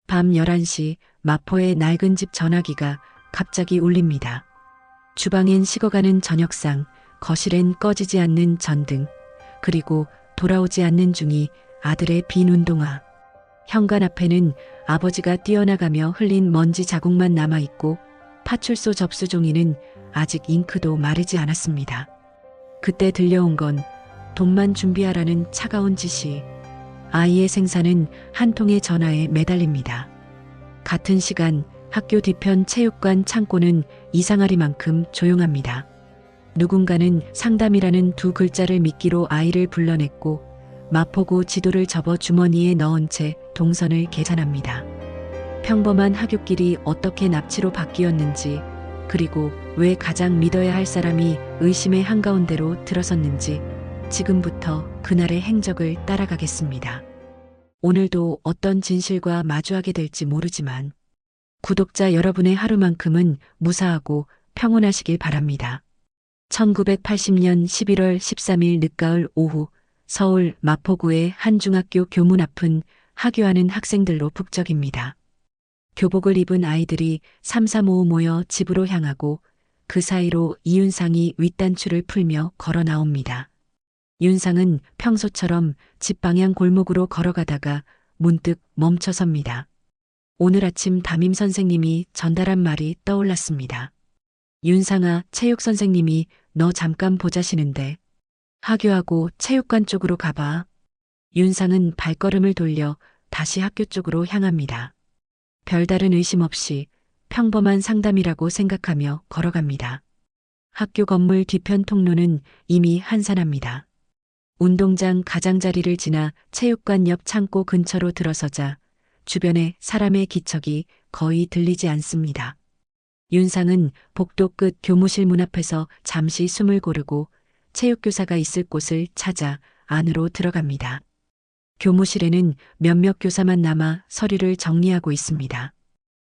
밤 11시 마포의 낡은 집 전화기가 갑자기 울립니다. 주방엔 식어가는 저녁상, 거실엔 꺼지지 않는 전등, 그리고 돌아오지 않는 중이 아들의 빈 운동화. 현관 앞에는 아버지가 뛰어나가며 흘린 먼지 자국만 남아있고 파출소 접수 종이는 아직 잉크도 마르지 않았습니다. 그때 들려온 건 돈만 준비하라는 차가운 지시. 아이의 생사는 한 통의 전화에 매달립니다. 같은 시간 학교 뒤편 체육관 창고는 이상하리만큼 조용합니다. 누군가는 상담이라는 두 글자를 미끼로 아이를 불러냈고 마포구 지도를 접어 주머니에 넣은 채 동선을 계산합니다. 평범한 하굣길이 어떻게 납치로 바뀌었는지, 그리고 왜 가장 믿어야 할 사람이 의심의 한가운데로 들어섰는지 지금부터 그날의 행적을 따라가겠습니다. 오늘도 어떤 진실과 마주하게 될지 모르지만 구독자 여러분의 하루만큼은 무사하고 평온하시길 바랍니다. 1980년 11월 13일 늦가을 오후 서울 마포구의 한 중학교 교문 앞은 하교하는 학생들로 북적입니다. 교복을 입은 아이들이 삼삼오오 모여 집으로 향하고 그 사이로 이윤상이 윗단추를 풀며 걸어 나옵니다. 윤상은 평소처럼 집 방향 골목으로 걸어가다가 문득 멈춰섭니다. 오늘 아침 담임 선생님이 전달한 말이 떠올랐습니다. 윤상아, 체육 선생님이 너 잠깐 보자시는데 하교하고 체육관 쪽으로 가봐. 윤상은 발걸음을 돌려 다시 학교 쪽으로 향합니다. 별다른 의심 없이 평범한 상담이라고 생각하며 걸어갑니다. 학교 건물 뒤편 통로는 이미 한산합니다. 운동장 가장자리를 지나 체육관 옆 창고 근처로 들어서자 주변에 사람의 기척이 거의 들리지 않습니다. 윤상은 복도 끝 교무실 문 앞에서 잠시 숨을 고르고 체육교사가 있을 곳을 찾아 안으로 들어갑니다. 교무실에는 몇몇 교사만 남아 서류를 정리하고 있습니다.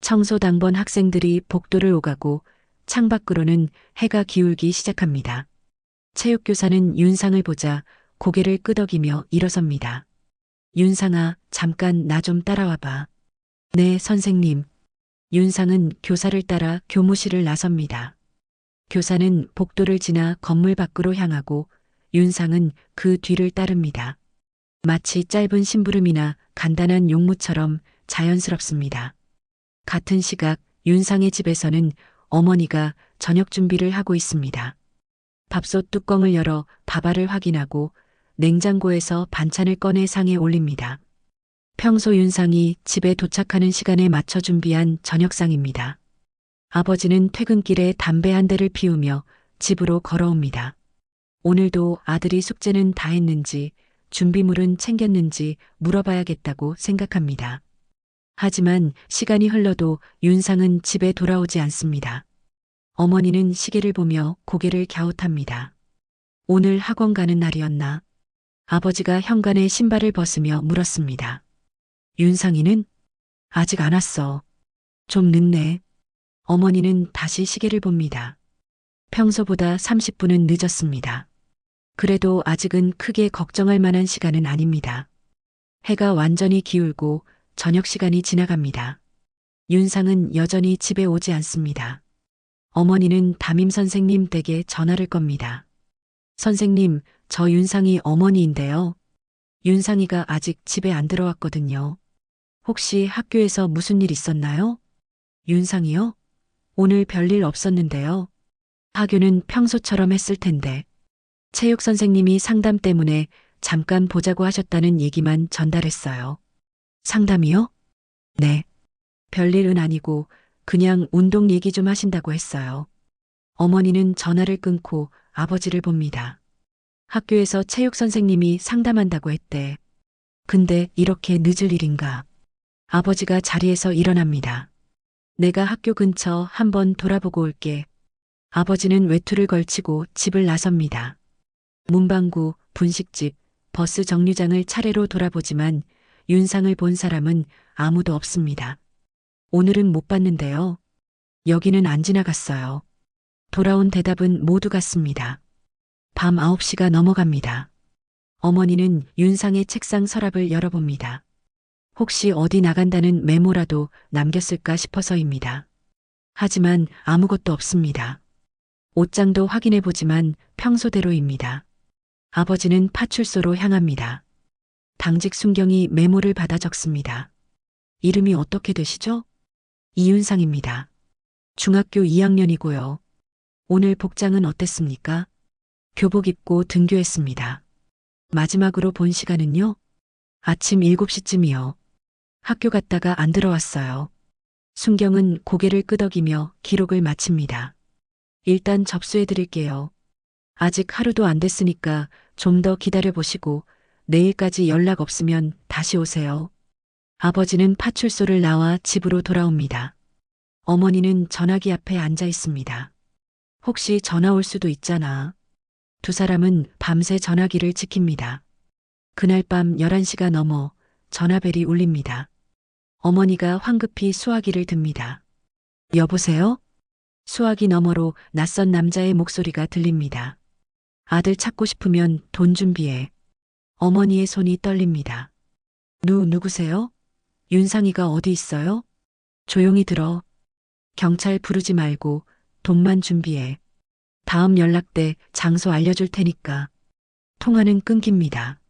청소당번 학생들이 복도를 오가고 창밖으로는 해가 기울기 시작합니다. 체육교사는 윤상을 보자 고개를 끄덕이며 일어섭니다. 윤상아, 잠깐 나 좀 따라와봐. 네, 선생님. 윤상은 교사를 따라 교무실을 나섭니다. 교사는 복도를 지나 건물 밖으로 향하고 윤상은 그 뒤를 따릅니다. 마치 짧은 심부름이나 간단한 용무처럼 자연스럽습니다. 같은 시각 윤상의 집에서는 어머니가 저녁 준비를 하고 있습니다. 밥솥 뚜껑을 열어 밥알을 확인하고 냉장고에서 반찬을 꺼내 상에 올립니다. 평소 윤상이 집에 도착하는 시간에 맞춰 준비한 저녁상입니다. 아버지는 퇴근길에 담배 한 대를 피우며 집으로 걸어옵니다. 오늘도 아들이 숙제는 다 했는지 준비물은 챙겼는지 물어봐야겠다고 생각합니다. 하지만 시간이 흘러도 윤상은 집에 돌아오지 않습니다. 어머니는 시계를 보며 고개를 갸웃합니다. 오늘 학원 가는 날이었나? 아버지가 현관에 신발을 벗으며 물었습니다. 윤상이는? 아직 안 왔어. 좀 늦네. 어머니는 다시 시계를 봅니다. 평소보다 30분은 늦었습니다. 그래도 아직은 크게 걱정할 만한 시간은 아닙니다. 해가 완전히 기울고 저녁 시간이 지나갑니다. 윤상은 여전히 집에 오지 않습니다. 어머니는 담임 선생님 댁에 전화를 겁니다. 선생님, 저 윤상이 어머니인데요. 윤상이가 아직 집에 안 들어왔거든요. 혹시 학교에서 무슨 일 있었나요? 윤상이요? 오늘 별일 없었는데요. 하교는 평소처럼 했을 텐데. 체육 선생님이 상담 때문에 잠깐 보자고 하셨다는 얘기만 전달했어요. 상담이요? 네. 별일은 아니고 그냥 운동 얘기 좀 하신다고 했어요. 어머니는 전화를 끊고 아버지를 봅니다. 학교에서 체육 선생님이 상담한다고 했대. 근데 이렇게 늦을 일인가? 아버지가 자리에서 일어납니다. 내가 학교 근처 한번 돌아보고 올게. 아버지는 외투를 걸치고 집을 나섭니다. 문방구, 분식집, 버스 정류장을 차례로 돌아보지만 윤상을 본 사람은 아무도 없습니다. 오늘은 못 봤는데요. 여기는 안 지나갔어요. 돌아온 대답은 모두 같습니다. 밤 9시가 넘어갑니다. 어머니는 윤상의 책상 서랍을 열어봅니다. 혹시 어디 나간다는 메모라도 남겼을까 싶어서입니다. 하지만 아무것도 없습니다. 옷장도 확인해 보지만 평소대로입니다. 아버지는 파출소로 향합니다. 당직 순경이 메모를 받아 적습니다. 이름이 어떻게 되시죠? 이윤상입니다. 중학교 2학년이고요. 오늘 복장은 어땠습니까? 교복 입고 등교했습니다. 마지막으로 본 시간은요? 아침 7시쯤이요. 학교 갔다가 안 들어왔어요. 순경은 고개를 끄덕이며 기록을 마칩니다. 일단 접수해 드릴게요. 아직 하루도 안 됐으니까 좀 더 기다려 보시고 내일까지 연락 없으면 다시 오세요. 아버지는 파출소를 나와 집으로 돌아옵니다. 어머니는 전화기 앞에 앉아 있습니다. 혹시 전화 올 수도 있잖아. 두 사람은 밤새 전화기를 지킵니다. 그날 밤 11시가 넘어 전화벨이 울립니다. 어머니가 황급히 수화기를 듭니다. 여보세요? 수화기 너머로 낯선 남자의 목소리가 들립니다. 아들 찾고 싶으면 돈 준비해. 어머니의 손이 떨립니다. 누구세요? 윤상이가 어디 있어요? 조용히 들어. 경찰 부르지 말고 돈만 준비해. 다음 연락 때 장소 알려줄 테니까. 통화는 끊깁니다.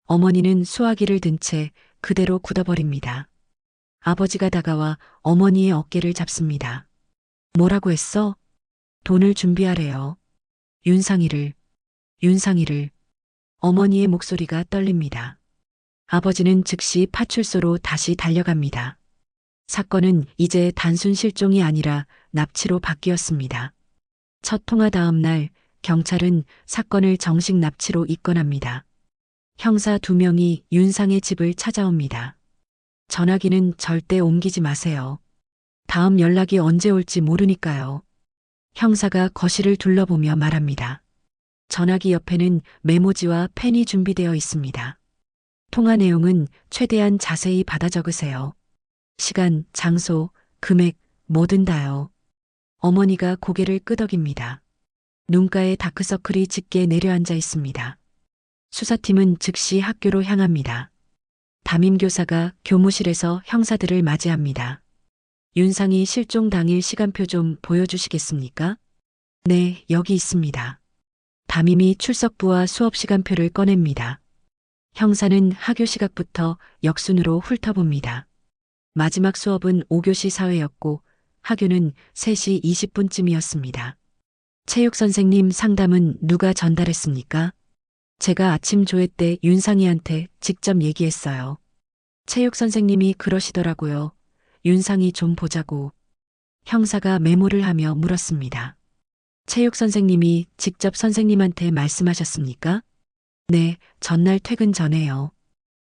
어머니는 수화기를 든 채 그대로 굳어버립니다. 아버지가 다가와 어머니의 어깨를 잡습니다. 뭐라고 했어? 돈을 준비하래요. 윤상이를. 어머니의 목소리가 떨립니다. 아버지는 즉시 파출소로 다시 달려갑니다. 사건은 이제 단순 실종이 아니라 납치로 바뀌었습니다. 첫 통화 다음 날 경찰은 사건을 정식 납치로 입건합니다. 형사 2명이 윤상의 집을 찾아옵니다. 전화기는 절대 옮기지 마세요. 다음 연락이 언제 올지 모르니까요. 형사가 거실을 둘러보며 말합니다. 전화기 옆에는 메모지와 펜이 준비되어 있습니다. 통화 내용은 최대한 자세히 받아 적으세요. 시간, 장소, 금액, 뭐든 다요. 어머니가 고개를 끄덕입니다. 눈가에 다크서클이 짙게 내려앉아 있습니다. 수사팀은 즉시 학교로 향합니다. 담임교사가 교무실에서 형사들을 맞이합니다. 윤상이 실종 당일 시간표 좀 보여주시겠습니까? 네, 여기 있습니다. 담임이 출석부와 수업 시간표를 꺼냅니다. 형사는 하교 시각부터 역순으로 훑어봅니다. 마지막 수업은 5교시 사회였고 하교는 3시 20분쯤이었습니다. 체육 선생님 상담은 누가 전달했습니까? 제가 아침 조회 때 윤상이한테 직접 얘기했어요. 체육 선생님이 그러시더라고요. 윤상이 좀 보자고. 형사가 메모를 하며 물었습니다. 체육 선생님이 직접 선생님한테 말씀하셨습니까? 네, 전날 퇴근 전에요.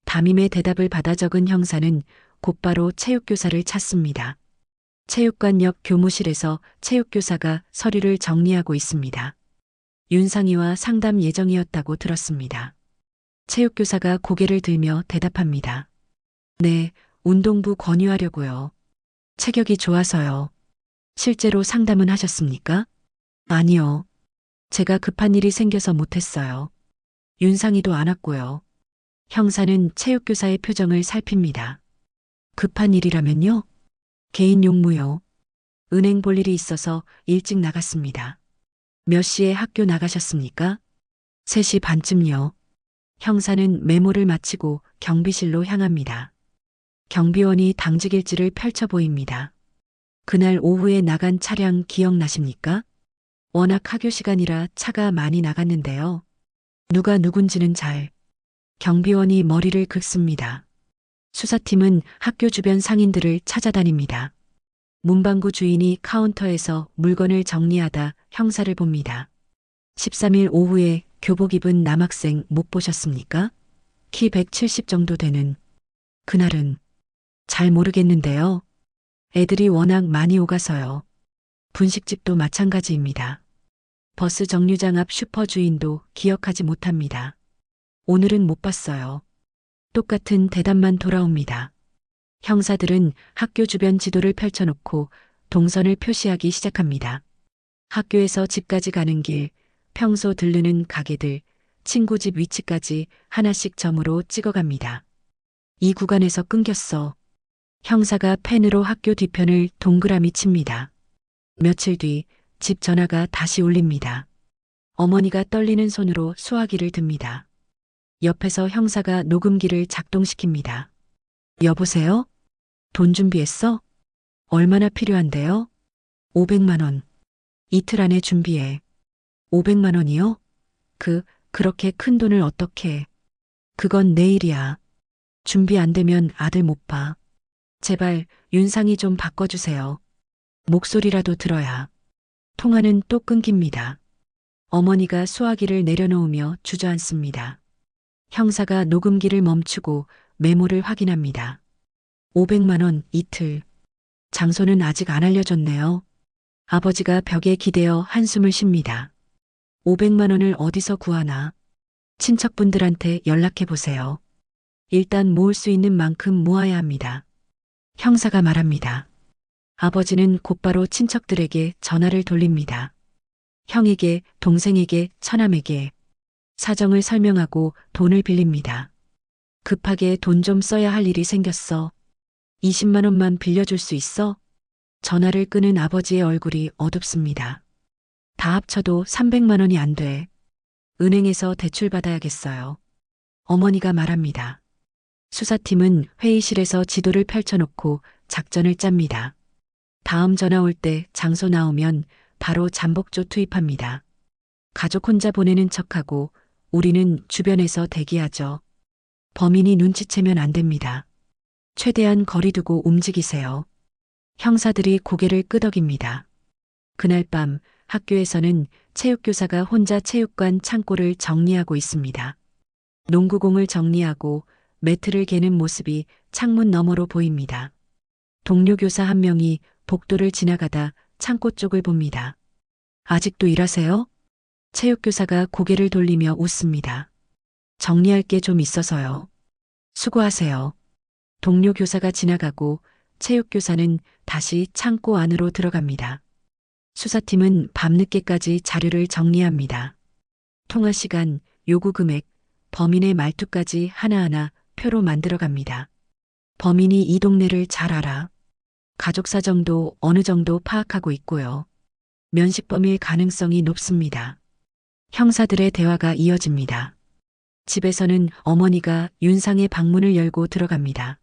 담임의 대답을 받아 적은 형사는 곧바로 체육교사를 찾습니다. 체육관역 교무실에서 체육교사가 서류를 정리하고 있습니다. 윤상이와 상담 예정이었다고 들었습니다. 체육교사가 고개를 들며 대답합니다. 네, 운동부 권유하려고요. 체격이 좋아서요. 실제로 상담은 하셨습니까? 아니요. 제가 급한 일이 생겨서 못했어요. 윤상이도 안 왔고요. 형사는 체육교사의 표정을 살핍니다. 급한 일이라면요? 개인 용무요. 은행 볼 일이 있어서 일찍 나갔습니다. 몇 시에 학교 나가셨습니까? 3시 반쯤요. 형사는 메모를 마치고 경비실로 향합니다. 경비원이 당직일지를 펼쳐 보입니다. 그날 오후에 나간 차량 기억나십니까? 워낙 하교 시간이라 차가 많이 나갔는데요. 누가 누군지는 잘. 경비원이 머리를 긁습니다. 수사팀은 학교 주변 상인들을 찾아다닙니다. 문방구 주인이 카운터에서 물건을 정리하다 형사를 봅니다. 13일 오후에 교복 입은 남학생 못 보셨습니까? 키 170 정도 되는. 그날은 잘 모르겠는데요. 애들이 워낙 많이 오가서요. 분식집도 마찬가지입니다. 버스 정류장 앞 슈퍼 주인도 기억하지 못합니다. 오늘은 못 봤어요. 똑같은 대답만 돌아옵니다. 형사들은 학교 주변 지도를 펼쳐놓고 동선을 표시하기 시작합니다. 학교에서 집까지 가는 길, 평소 들르는 가게들, 친구 집 위치까지 하나씩 점으로 찍어갑니다. 이 구간에서 끊겼어. 형사가 펜으로 학교 뒤편을 동그라미 칩니다. 며칠 뒤 집 전화가 다시 울립니다. 어머니가 떨리는 손으로 수화기를 듭니다. 옆에서 형사가 녹음기를 작동시킵니다. 여보세요? 돈 준비했어? 얼마나 필요한데요? 500만 원. 이틀 안에 준비해. 500만 원이요? 그렇게 큰 돈을 어떻게? 그건 내일이야. 준비 안 되면 아들 못 봐. 제발 윤상이 좀 바꿔주세요. 목소리라도 들어야. 통화는 또 끊깁니다. 어머니가 수화기를 내려놓으며 주저앉습니다. 형사가 녹음기를 멈추고 메모를 확인합니다. 500만 원 이틀. 장소는 아직 안 알려졌네요. 아버지가 벽에 기대어 한숨을 쉽니다. 500만 원을 어디서 구하나? 친척분들한테 연락해 보세요. 일단 모을 수 있는 만큼 모아야 합니다. 형사가 말합니다. 아버지는 곧바로 친척들에게 전화를 돌립니다. 형에게, 동생에게, 처남에게 사정을 설명하고 돈을 빌립니다. 급하게 돈 좀 써야 할 일이 생겼어. 20만 원만 빌려줄 수 있어? 전화를 끄는 아버지의 얼굴이 어둡습니다. 다 합쳐도 300만 원이 안 돼. 은행에서 대출 받아야겠어요. 어머니가 말합니다. 수사팀은 회의실에서 지도를 펼쳐놓고 작전을 짭니다. 다음 전화 올 때 장소 나오면 바로 잠복조 투입합니다. 가족 혼자 보내는 척하고 우리는 주변에서 대기하죠. 범인이 눈치채면 안 됩니다. 최대한 거리 두고 움직이세요. 형사들이 고개를 끄덕입니다. 그날 밤 학교에서는 체육교사가 혼자 체육관 창고를 정리하고 있습니다. 농구공을 정리하고 매트를 개는 모습이 창문 너머로 보입니다. 동료 교사 한 명이 복도를 지나가다 창고 쪽을 봅니다. 아직도 일하세요? 체육교사가 고개를 돌리며 웃습니다. 정리할 게 좀 있어서요. 수고하세요. 동료 교사가 지나가고 체육교사는 다시 창고 안으로 들어갑니다. 수사팀은 밤늦게까지 자료를 정리합니다. 통화 시간, 요구 금액, 범인의 말투까지 하나하나 표로 만들어갑니다. 범인이 이 동네를 잘 알아. 가족 사정도 어느 정도 파악하고 있고요. 면식범일 가능성이 높습니다. 형사들의 대화가 이어집니다. 집에서는 어머니가 윤상의 방문을 열고 들어갑니다.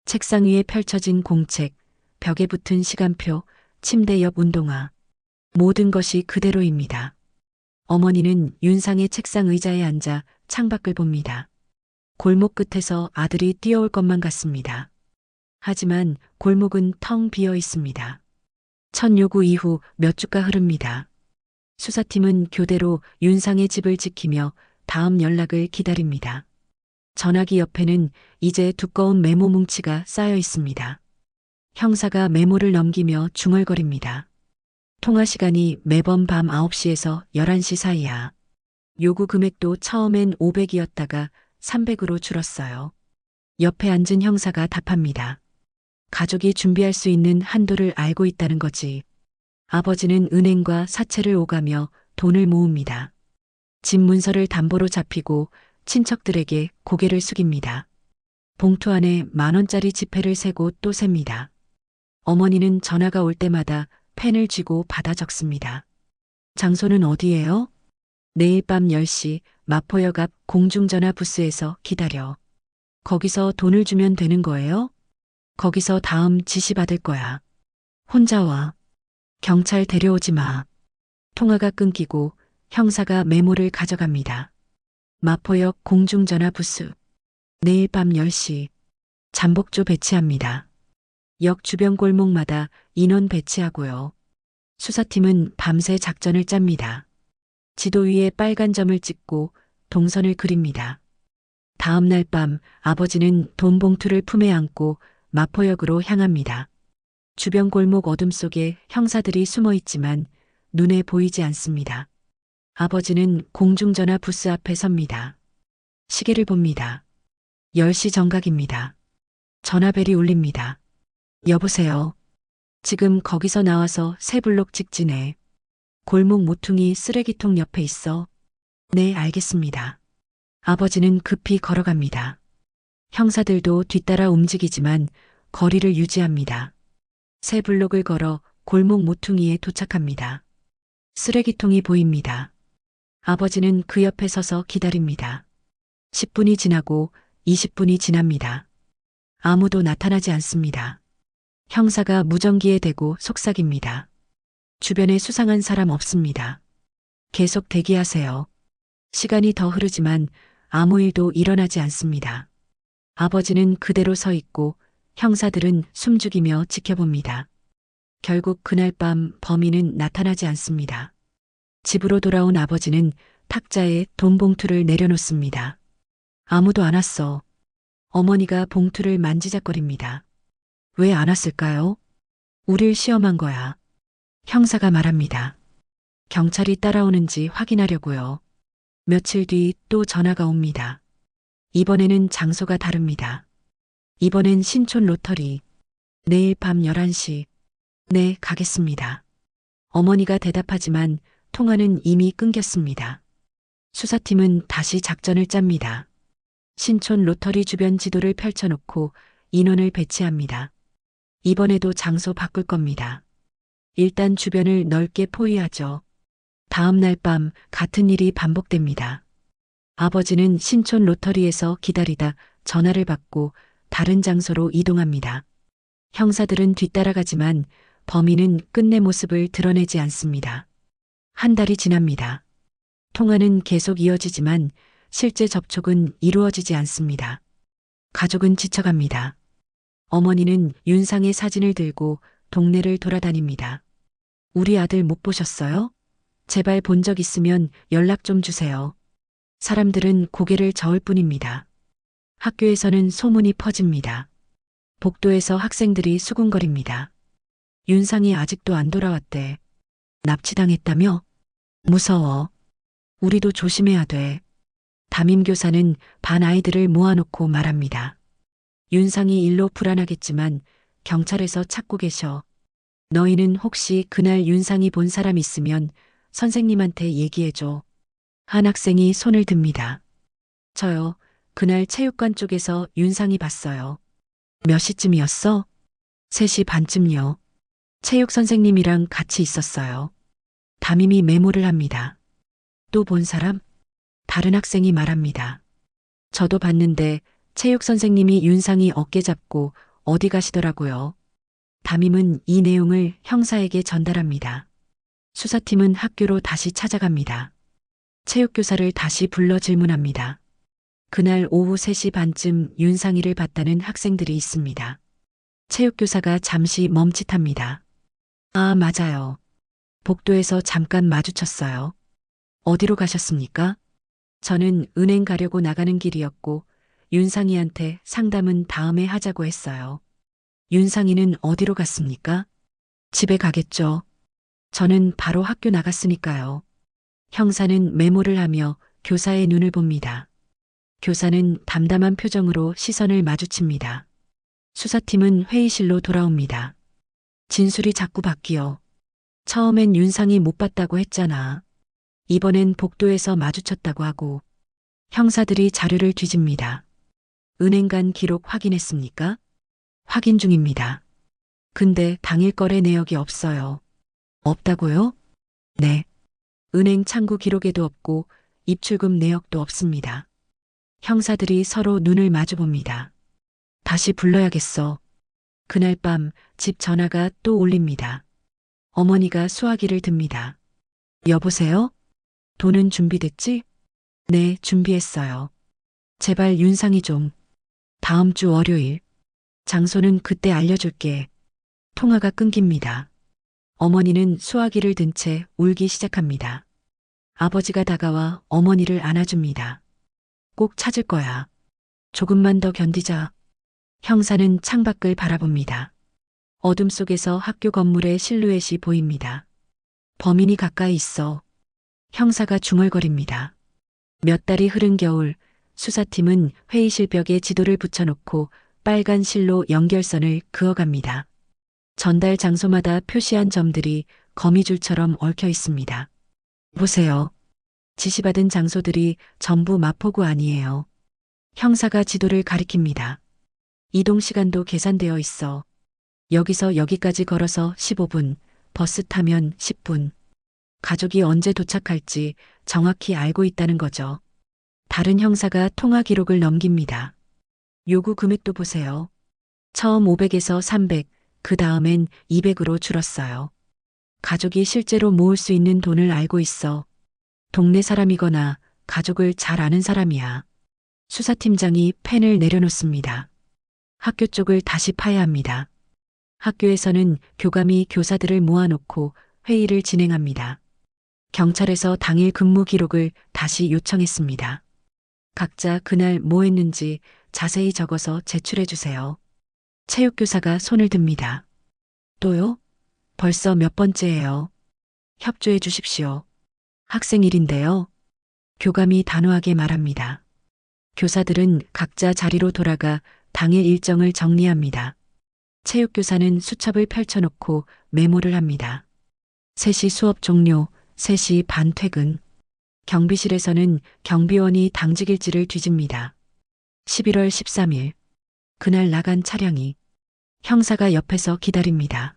책상 위에 펼쳐진 공책, 벽에 붙은 시간표, 침대 옆 운동화. 모든 것이 그대로입니다. 어머니는 윤상의 책상 의자에 앉아 창밖을 봅니다. 골목 끝에서 아들이 뛰어올 것만 같습니다. 하지만 골목은 텅 비어 있습니다. 첫 요구 이후 몇 주가 흐릅니다. 수사팀은 교대로 윤상의 집을 지키며 다음 연락을 기다립니다. 전화기 옆에는 이제 두꺼운 메모 뭉치가 쌓여 있습니다. 형사가 메모를 넘기며 중얼거립니다. 통화 시간이 매번 밤 9시에서 11시 사이야. 요구 금액도 처음엔 500이었다가 300으로 줄었어요. 옆에 앉은 형사가 답합니다. 가족이 준비할 수 있는 한도를 알고 있다는 거지. 아버지는 은행과 사채를 오가며 돈을 모읍니다. 집 문서를 담보로 잡히고 친척들에게 고개를 숙입니다. 봉투 안에 10,000원짜리 지폐를 세고 또 셉니다. 어머니는 전화가 올 때마다 펜을 쥐고 받아 적습니다. 장소는 어디예요? 내일 밤 10시 마포역 앞 공중전화 부스에서 기다려. 거기서 돈을 주면 되는 거예요? 거기서 다음 지시 받을 거야. 혼자 와. 경찰 데려오지 마. 통화가 끊기고 형사가 메모를 가져갑니다. 마포역 공중전화 부스. 내일 밤 10시. 잠복조 배치합니다. 역 주변 골목마다 인원 배치하고요. 수사팀은 밤새 작전을 짭니다. 지도 위에 빨간 점을 찍고 동선을 그립니다. 다음 날 밤 아버지는 돈 봉투를 품에 안고 마포역으로 향합니다. 주변 골목 어둠 속에 형사들이 숨어 있지만 눈에 보이지 않습니다. 아버지는 공중전화 부스 앞에 섭니다. 시계를 봅니다. 10시 정각입니다. 전화벨이 울립니다. 여보세요. 지금 거기서 나와서 세 블록 직진해. 골목 모퉁이 쓰레기통 옆에 있어. 네, 알겠습니다. 아버지는 급히 걸어갑니다. 형사들도 뒤따라 움직이지만 거리를 유지합니다. 세 블록을 걸어 골목 모퉁이에 도착합니다. 쓰레기통이 보입니다. 아버지는 그 옆에 서서 기다립니다. 10분이 지나고 20분이 지납니다. 아무도 나타나지 않습니다. 형사가 무전기에 대고 속삭입니다. 주변에 수상한 사람 없습니다. 계속 대기하세요. 시간이 더 흐르지만 아무 일도 일어나지 않습니다. 아버지는 그대로 서 있고 형사들은 숨죽이며 지켜봅니다. 결국 그날 밤 범인은 나타나지 않습니다. 집으로 돌아온 아버지는 탁자에 돈 봉투를 내려놓습니다. 아무도 안 왔어. 어머니가 봉투를 만지작거립니다. 왜 안 왔을까요? 우릴 시험한 거야. 형사가 말합니다. 경찰이 따라오는지 확인하려고요. 며칠 뒤 또 전화가 옵니다. 이번에는 장소가 다릅니다. 이번엔 신촌 로터리. 내일 밤 11시. 네, 가겠습니다. 어머니가 대답하지만 통화는 이미 끊겼습니다. 수사팀은 다시 작전을 짭니다. 신촌 로터리 주변 지도를 펼쳐놓고 인원을 배치합니다. 이번에도 장소 바꿀 겁니다. 일단 주변을 넓게 포위하죠. 다음 날 밤 같은 일이 반복됩니다. 아버지는 신촌 로터리에서 기다리다 전화를 받고 다른 장소로 이동합니다. 형사들은 뒤따라가지만 범인은 끝내 모습을 드러내지 않습니다. 한 달이 지납니다. 통화는 계속 이어지지만 실제 접촉은 이루어지지 않습니다. 가족은 지쳐갑니다. 어머니는 윤상의 사진을 들고 동네를 돌아다닙니다. 우리 아들 못 보셨어요? 제발 본 적 있으면 연락 좀 주세요. 사람들은 고개를 저을 뿐입니다. 학교에서는 소문이 퍼집니다. 복도에서 학생들이 수군거립니다. 윤상이 아직도 안 돌아왔대. 납치당했다며? 무서워. 우리도 조심해야 돼. 담임교사는 반 아이들을 모아놓고 말합니다. 윤상이 일로 불안하겠지만 경찰에서 찾고 계셔. 너희는 혹시 그날 윤상이 본 사람 있으면 선생님한테 얘기해줘. 한 학생이 손을 듭니다. 저요. 그날 체육관 쪽에서 윤상이 봤어요. 몇 시쯤이었어? 3시 반쯤요. 체육 선생님이랑 같이 있었어요. 담임이 메모를 합니다. 또 본 사람? 다른 학생이 말합니다. 저도 봤는데 체육 선생님이 윤상이 어깨 잡고 어디 가시더라고요. 담임은 이 내용을 형사에게 전달합니다. 수사팀은 학교로 다시 찾아갑니다. 체육교사를 다시 불러 질문합니다. 그날 오후 3시 반쯤 윤상이를 봤다는 학생들이 있습니다. 체육교사가 잠시 멈칫합니다. 아, 맞아요. 복도에서 잠깐 마주쳤어요. 어디로 가셨습니까? 저는 은행 가려고 나가는 길이었고 윤상이한테 상담은 다음에 하자고 했어요. 윤상이는 어디로 갔습니까? 집에 가겠죠. 저는 바로 학교 나갔으니까요. 형사는 메모를 하며 교사의 눈을 봅니다. 교사는 담담한 표정으로 시선을 마주칩니다. 수사팀은 회의실로 돌아옵니다. 진술이 자꾸 바뀌어. 처음엔 윤상이 못 봤다고 했잖아. 이번엔 복도에서 마주쳤다고 하고. 형사들이 자료를 뒤집니다. 은행 간 기록 확인했습니까? 확인 중입니다. 근데 당일 거래 내역이 없어요. 없다고요? 네. 은행 창구 기록에도 없고 입출금 내역도 없습니다. 형사들이 서로 눈을 마주 봅니다. 다시 불러야겠어. 그날 밤 집 전화가 또 울립니다. 어머니가 수화기를 듭니다. 여보세요? 돈은 준비됐지? 네, 준비했어요. 제발 윤상이 좀. 다음 주 월요일. 장소는 그때 알려줄게. 통화가 끊깁니다. 어머니는 수화기를 든 채 울기 시작합니다. 아버지가 다가와 어머니를 안아줍니다. 꼭 찾을 거야. 조금만 더 견디자. 형사는 창밖을 바라봅니다. 어둠 속에서 학교 건물의 실루엣이 보입니다. 범인이 가까이 있어. 형사가 중얼거립니다. 몇 달이 흐른 겨울, 수사팀은 회의실 벽에 지도를 붙여놓고 빨간 실로 연결선을 그어갑니다. 전달 장소마다 표시한 점들이 거미줄처럼 얽혀 있습니다. 보세요. 지시받은 장소들이 전부 마포구 아니에요. 형사가 지도를 가리킵니다. 이동 시간도 계산되어 있어. 여기서 여기까지 걸어서 15분, 버스 타면 10분. 가족이 언제 도착할지 정확히 알고 있다는 거죠. 다른 형사가 통화 기록을 넘깁니다. 요구 금액도 보세요. 처음 500에서 300, 그 다음엔 200으로 줄었어요. 가족이 실제로 모을 수 있는 돈을 알고 있어. 동네 사람이거나 가족을 잘 아는 사람이야. 수사팀장이 펜을 내려놓습니다. 학교 쪽을 다시 파야 합니다. 학교에서는 교감이 교사들을 모아놓고 회의를 진행합니다. 경찰에서 당일 근무 기록을 다시 요청했습니다. 각자 그날 뭐 했는지 자세히 적어서 제출해 주세요. 체육교사가 손을 듭니다. 또요? 벌써 몇 번째예요. 협조해 주십시오. 학생 일인데요. 교감이 단호하게 말합니다. 교사들은 각자 자리로 돌아가 당일 일정을 정리합니다. 체육교사는 수첩을 펼쳐놓고 메모를 합니다. 3시 수업 종료, 3시 반 퇴근. 경비실에서는 경비원이 당직일지를 뒤집니다. 11월 13일. 그날 나간 차량이 형사가 옆에서 기다립니다.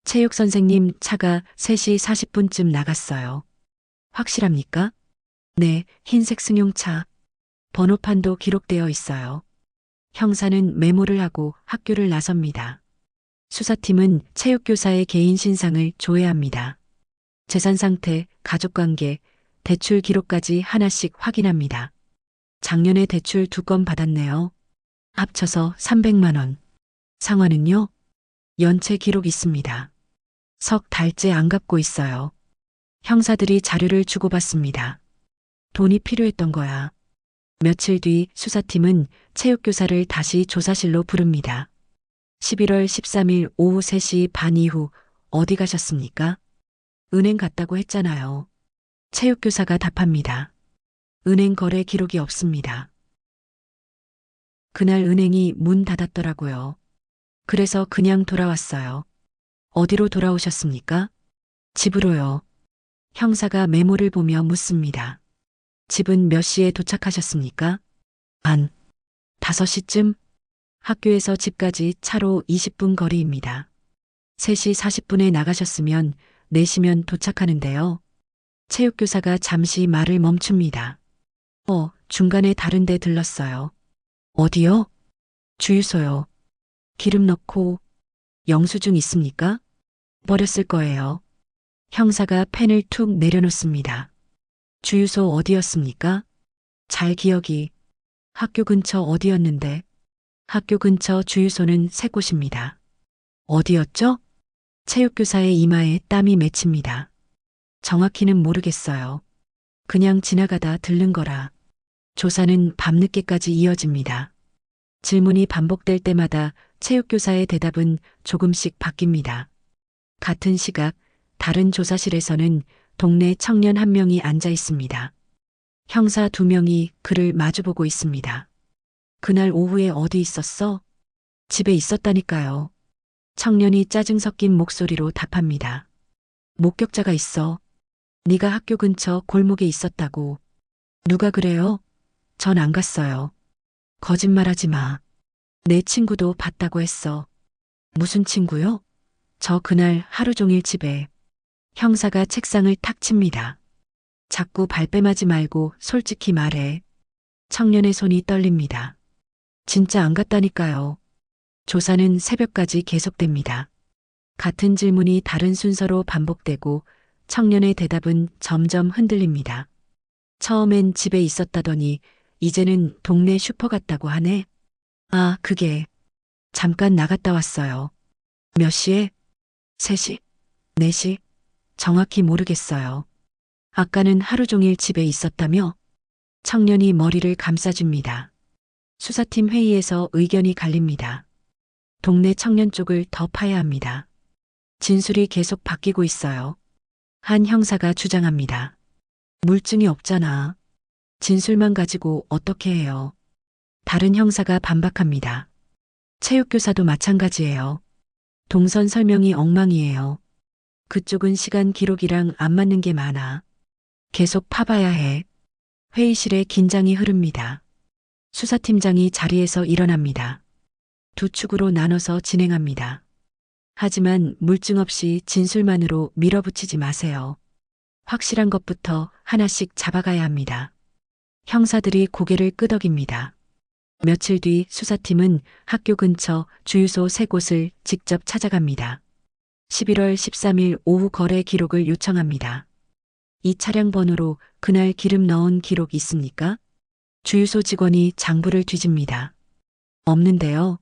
체육선생님 차가 3시 40분쯤 나갔어요. 확실합니까? 네, 흰색 승용차. 번호판도 기록되어 있어요. 형사는 메모를 하고 학교를 나섭니다. 수사팀은 체육교사의 개인 신상을 조회합니다. 재산 상태, 가족관계, 대출 기록까지 하나씩 확인합니다. 작년에 대출 2건 받았네요. 합쳐서 300만 원. 상환은요? 연체 기록 있습니다. 석 달째 안 갚고 있어요. 형사들이 자료를 주고받습니다. 돈이 필요했던 거야. 며칠 뒤 수사팀은 체육교사를 다시 조사실로 부릅니다. 11월 13일 오후 3시 반 이후 어디 가셨습니까? 은행 갔다고 했잖아요. 체육교사가 답합니다. 은행 거래 기록이 없습니다. 그날 은행이 문 닫았더라고요. 그래서 그냥 돌아왔어요. 어디로 돌아오셨습니까? 집으로요. 형사가 메모를 보며 묻습니다. 집은 몇 시에 도착하셨습니까? 한 5시쯤? 학교에서 집까지 차로 20분 거리입니다. 3시 40분에 나가셨으면 4시면 도착하는데요. 체육교사가 잠시 말을 멈춥니다. 중간에 다른 데 들렀어요. 어디요? 주유소요. 기름 넣고 영수증 있습니까? 버렸을 거예요. 형사가 펜을 툭 내려놓습니다. 주유소 어디였습니까? 잘 기억이. 학교 근처 어디였는데? 학교 근처 주유소는 3곳입니다. 어디였죠? 체육교사의 이마에 땀이 맺힙니다. 정확히는 모르겠어요. 그냥 지나가다 들른 거라. 조사는 밤늦게까지 이어집니다. 질문이 반복될 때마다 체육교사의 대답은 조금씩 바뀝니다. 같은 시각, 다른 조사실에서는 동네 청년 한 명이 앉아 있습니다. 형사 2명이 그를 마주보고 있습니다. 그날 오후에 어디 있었어? 집에 있었다니까요. 청년이 짜증 섞인 목소리로 답합니다. 목격자가 있어. 네가 학교 근처 골목에 있었다고. 누가 그래요? 전 안 갔어요. 거짓말하지 마. 내 친구도 봤다고 했어. 무슨 친구요? 저 그날 하루 종일 집에. 형사가 책상을 탁 칩니다. 자꾸 발뺌하지 말고 솔직히 말해. 청년의 손이 떨립니다. 진짜 안 갔다니까요. 조사는 새벽까지 계속됩니다. 같은 질문이 다른 순서로 반복되고 청년의 대답은 점점 흔들립니다. 처음엔 집에 있었다더니 이제는 동네 슈퍼 갔다고 하네. 아, 그게. 잠깐 나갔다 왔어요. 몇 시에? 3시? 4시? 정확히 모르겠어요. 아까는 하루 종일 집에 있었다며? 청년이 머리를 감싸줍니다. 수사팀 회의에서 의견이 갈립니다. 동네 청년 쪽을 더 파야 합니다. 진술이 계속 바뀌고 있어요. 한 형사가 주장합니다. 물증이 없잖아. 진술만 가지고 어떻게 해요? 다른 형사가 반박합니다. 체육교사도 마찬가지예요. 동선 설명이 엉망이에요. 그쪽은 시간 기록이랑 안 맞는 게 많아. 계속 파봐야 해. 회의실에 긴장이 흐릅니다. 수사팀장이 자리에서 일어납니다. 두 축으로 나눠서 진행합니다. 하지만 물증 없이 진술만으로 밀어붙이지 마세요. 확실한 것부터 하나씩 잡아가야 합니다. 형사들이 고개를 끄덕입니다. 며칠 뒤 수사팀은 학교 근처 주유소 세 곳을 직접 찾아갑니다. 11월 13일 오후 거래 기록을 요청합니다. 이 차량 번호로 그날 기름 넣은 기록 있습니까? 주유소 직원이 장부를 뒤집니다. 없는데요.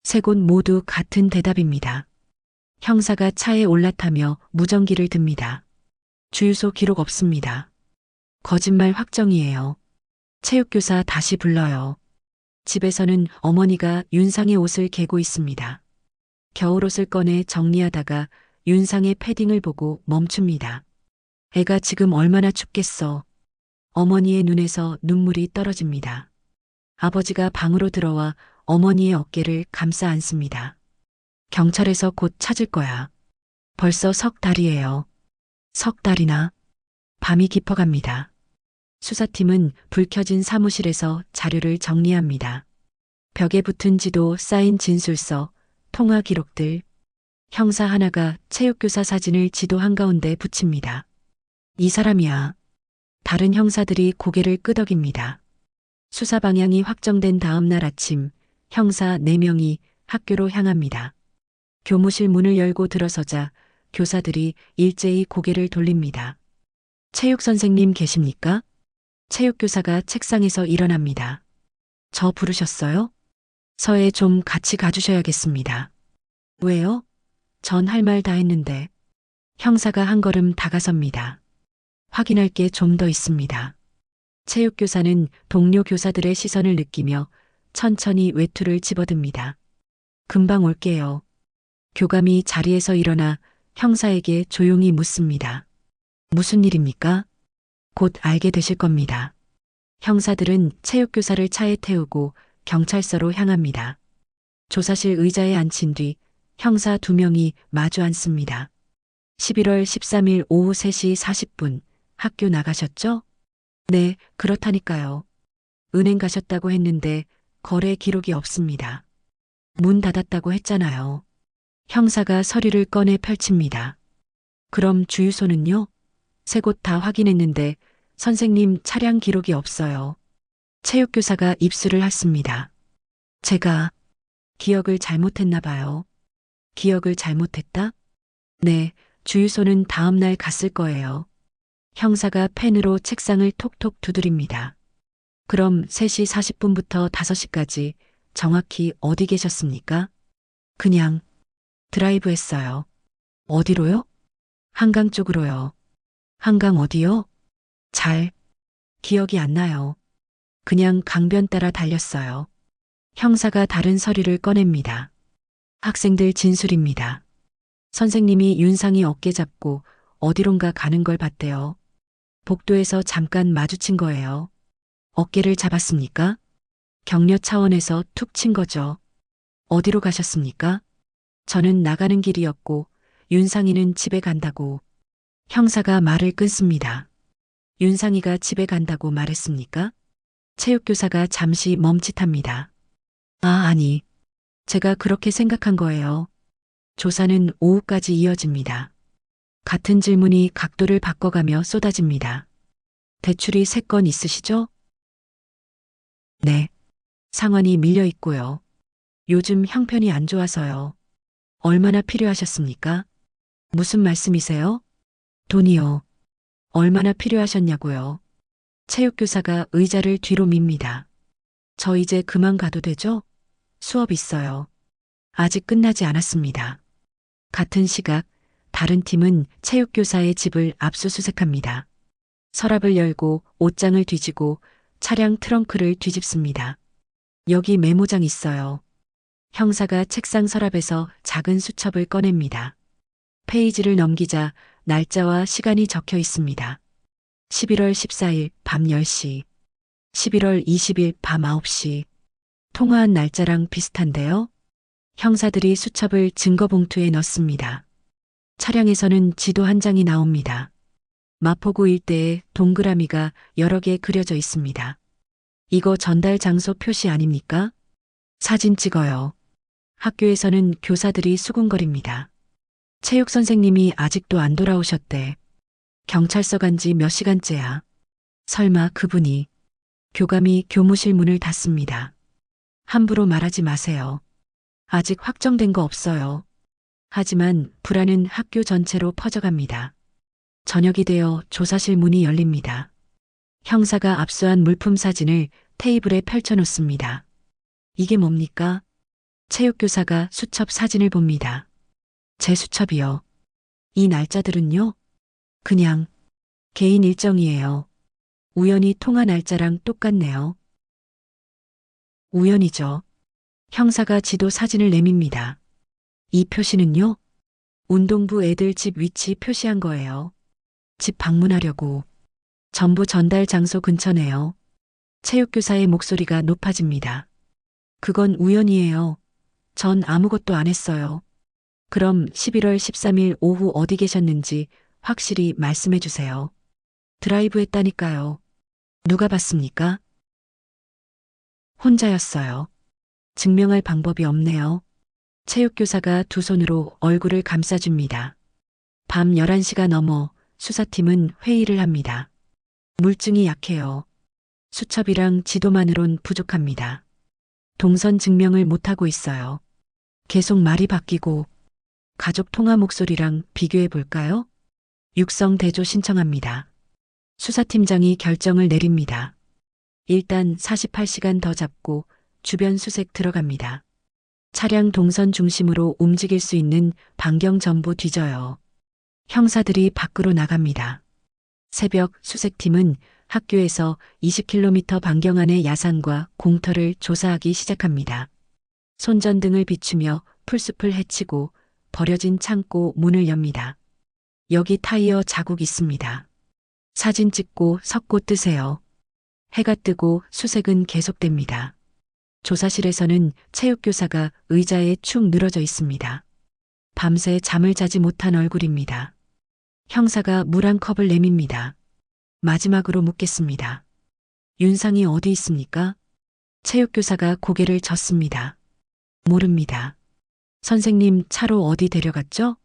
세 곳 모두 같은 대답입니다. 형사가 차에 올라타며 무전기를 듭니다. 주유소 기록 없습니다. 거짓말 확정이에요. 체육교사 다시 불러요. 집에서는 어머니가 윤상의 옷을 개고 있습니다. 겨울옷을 꺼내 정리하다가 윤상의 패딩을 보고 멈춥니다. 애가 지금 얼마나 춥겠어. 어머니의 눈에서 눈물이 떨어집니다. 아버지가 방으로 들어와 어머니의 어깨를 감싸 안습니다. 경찰에서 곧 찾을 거야. 벌써 석 달이에요. 석 달이나. 밤이 깊어갑니다. 수사팀은 불 켜진 사무실에서 자료를 정리합니다. 벽에 붙은 지도, 쌓인 진술서, 통화 기록들. 형사 하나가 체육교사 사진을 지도 한가운데 붙입니다. 이 사람이야. 다른 형사들이 고개를 끄덕입니다. 수사 방향이 확정된 다음 날 아침, 형사 4명이 학교로 향합니다. 교무실 문을 열고 들어서자 교사들이 일제히 고개를 돌립니다. 체육 선생님 계십니까? 체육교사가 책상에서 일어납니다. 저 부르셨어요? 서에 좀 같이 가주셔야겠습니다. 왜요? 전 할 말 다 했는데. 형사가 한 걸음 다가섭니다. 확인할 게 좀 더 있습니다. 체육교사는 동료 교사들의 시선을 느끼며 천천히 외투를 집어듭니다. 금방 올게요. 교감이 자리에서 일어나 형사에게 조용히 묻습니다. 무슨 일입니까? 곧 알게 되실 겁니다. 형사들은 체육교사를 차에 태우고 경찰서로 향합니다. 조사실 의자에 앉힌 뒤 형사 2명이 마주 앉습니다. 11월 13일 오후 3시 40분 학교 나가셨죠? 네, 그렇다니까요. 은행 가셨다고 했는데 거래 기록이 없습니다. 문 닫았다고 했잖아요. 형사가 서류를 꺼내 펼칩니다. 그럼 주유소는요? 세 곳 다 확인했는데 선생님 차량 기록이 없어요. 체육교사가 입술을 핫습니다. 제가 기억을 잘못했나 봐요. 기억을 잘못했다? 네, 주유소는 다음 날 갔을 거예요. 형사가 펜으로 책상을 톡톡 두드립니다. 그럼 3시 40분부터 5시까지 정확히 어디 계셨습니까? 그냥 드라이브 했어요. 어디로요? 한강 쪽으로요. 한강 어디요? 잘 기억이 안 나요. 그냥 강변 따라 달렸어요. 형사가 다른 서류를 꺼냅니다. 학생들 진술입니다. 선생님이 윤상이 어깨 잡고 어디론가 가는 걸 봤대요. 복도에서 잠깐 마주친 거예요. 어깨를 잡았습니까? 격려 차원에서 툭 친 거죠. 어디로 가셨습니까? 저는 나가는 길이었고 윤상이는 집에 간다고. 형사가 말을 끊습니다. 윤상이가 집에 간다고 말했습니까? 체육교사가 잠시 멈칫합니다. 아니. 제가 그렇게 생각한 거예요. 조사는 오후까지 이어집니다. 같은 질문이 각도를 바꿔가며 쏟아집니다. 대출이 3건 있으시죠? 네. 상환이 밀려 있고요. 요즘 형편이 안 좋아서요. 얼마나 필요하셨습니까? 무슨 말씀이세요? 돈이요. 얼마나 필요하셨냐고요. 체육교사가 의자를 뒤로 밉니다. 저 이제 그만 가도 되죠? 수업 있어요. 아직 끝나지 않았습니다. 같은 시각 다른 팀은 체육교사의 집을 압수수색합니다. 서랍을 열고 옷장을 뒤지고 차량 트렁크를 뒤집습니다. 여기 메모장 있어요. 형사가 책상 서랍에서 작은 수첩을 꺼냅니다. 페이지를 넘기자 날짜와 시간이 적혀 있습니다. 11월 14일 밤 10시, 11월 20일 밤 9시. 통화한 날짜랑 비슷한데요? 형사들이 수첩을 증거봉투에 넣습니다. 차량에서는 지도 한 장이 나옵니다. 마포구 일대에 동그라미가 여러 개 그려져 있습니다. 이거 전달 장소 표시 아닙니까? 사진 찍어요. 학교에서는 교사들이 수군거립니다. 체육 선생님이 아직도 안 돌아오셨대. 경찰서 간 지 몇 시간째야. 설마 그분이. 교감이 교무실 문을 닫습니다. 함부로 말하지 마세요. 아직 확정된 거 없어요. 하지만 불안은 학교 전체로 퍼져갑니다. 저녁이 되어 조사실 문이 열립니다. 형사가 압수한 물품 사진을 테이블에 펼쳐놓습니다. 이게 뭡니까? 체육교사가 수첩 사진을 봅니다. 제 수첩이요. 이 날짜들은요? 그냥 개인 일정이에요. 우연히 통화 날짜랑 똑같네요. 우연이죠. 형사가 지도 사진을 내밉니다. 이 표시는요? 운동부 애들 집 위치 표시한 거예요. 집 방문하려고. 전부 전달 장소 근처네요. 체육교사의 목소리가 높아집니다. 그건 우연이에요. 전 아무것도 안 했어요. 그럼 11월 13일 오후 어디 계셨는지 확실히 말씀해 주세요. 드라이브 했다니까요. 누가 봤습니까? 혼자였어요. 증명할 방법이 없네요. 체육교사가 두 손으로 얼굴을 감싸줍니다. 밤 11시가 넘어 수사팀은 회의를 합니다. 물증이 약해요. 수첩이랑 지도만으론 부족합니다. 동선 증명을 못하고 있어요. 계속 말이 바뀌고 가족 통화 목소리랑 비교해 볼까요? 육성 대조 신청합니다. 수사팀장이 결정을 내립니다. 일단 48시간 더 잡고 주변 수색 들어갑니다. 차량 동선 중심으로 움직일 수 있는 반경 전부 뒤져요. 형사들이 밖으로 나갑니다. 새벽 수색팀은 학교에서 20km 반경 안의 야산과 공터를 조사하기 시작합니다. 손전등을 비추며 풀숲을 헤치고 버려진 창고 문을 엽니다. 여기 타이어 자국 있습니다. 사진 찍고 석고 뜨세요. 해가 뜨고 수색은 계속됩니다. 조사실에서는 체육교사가 의자에 축 늘어져 있습니다. 밤새 잠을 자지 못한 얼굴입니다. 형사가 물 한 컵을 내밉니다. 마지막으로 묻겠습니다. 윤상이 어디 있습니까? 체육교사가 고개를 젓습니다. 모릅니다. 선생님 차로 어디 데려갔죠?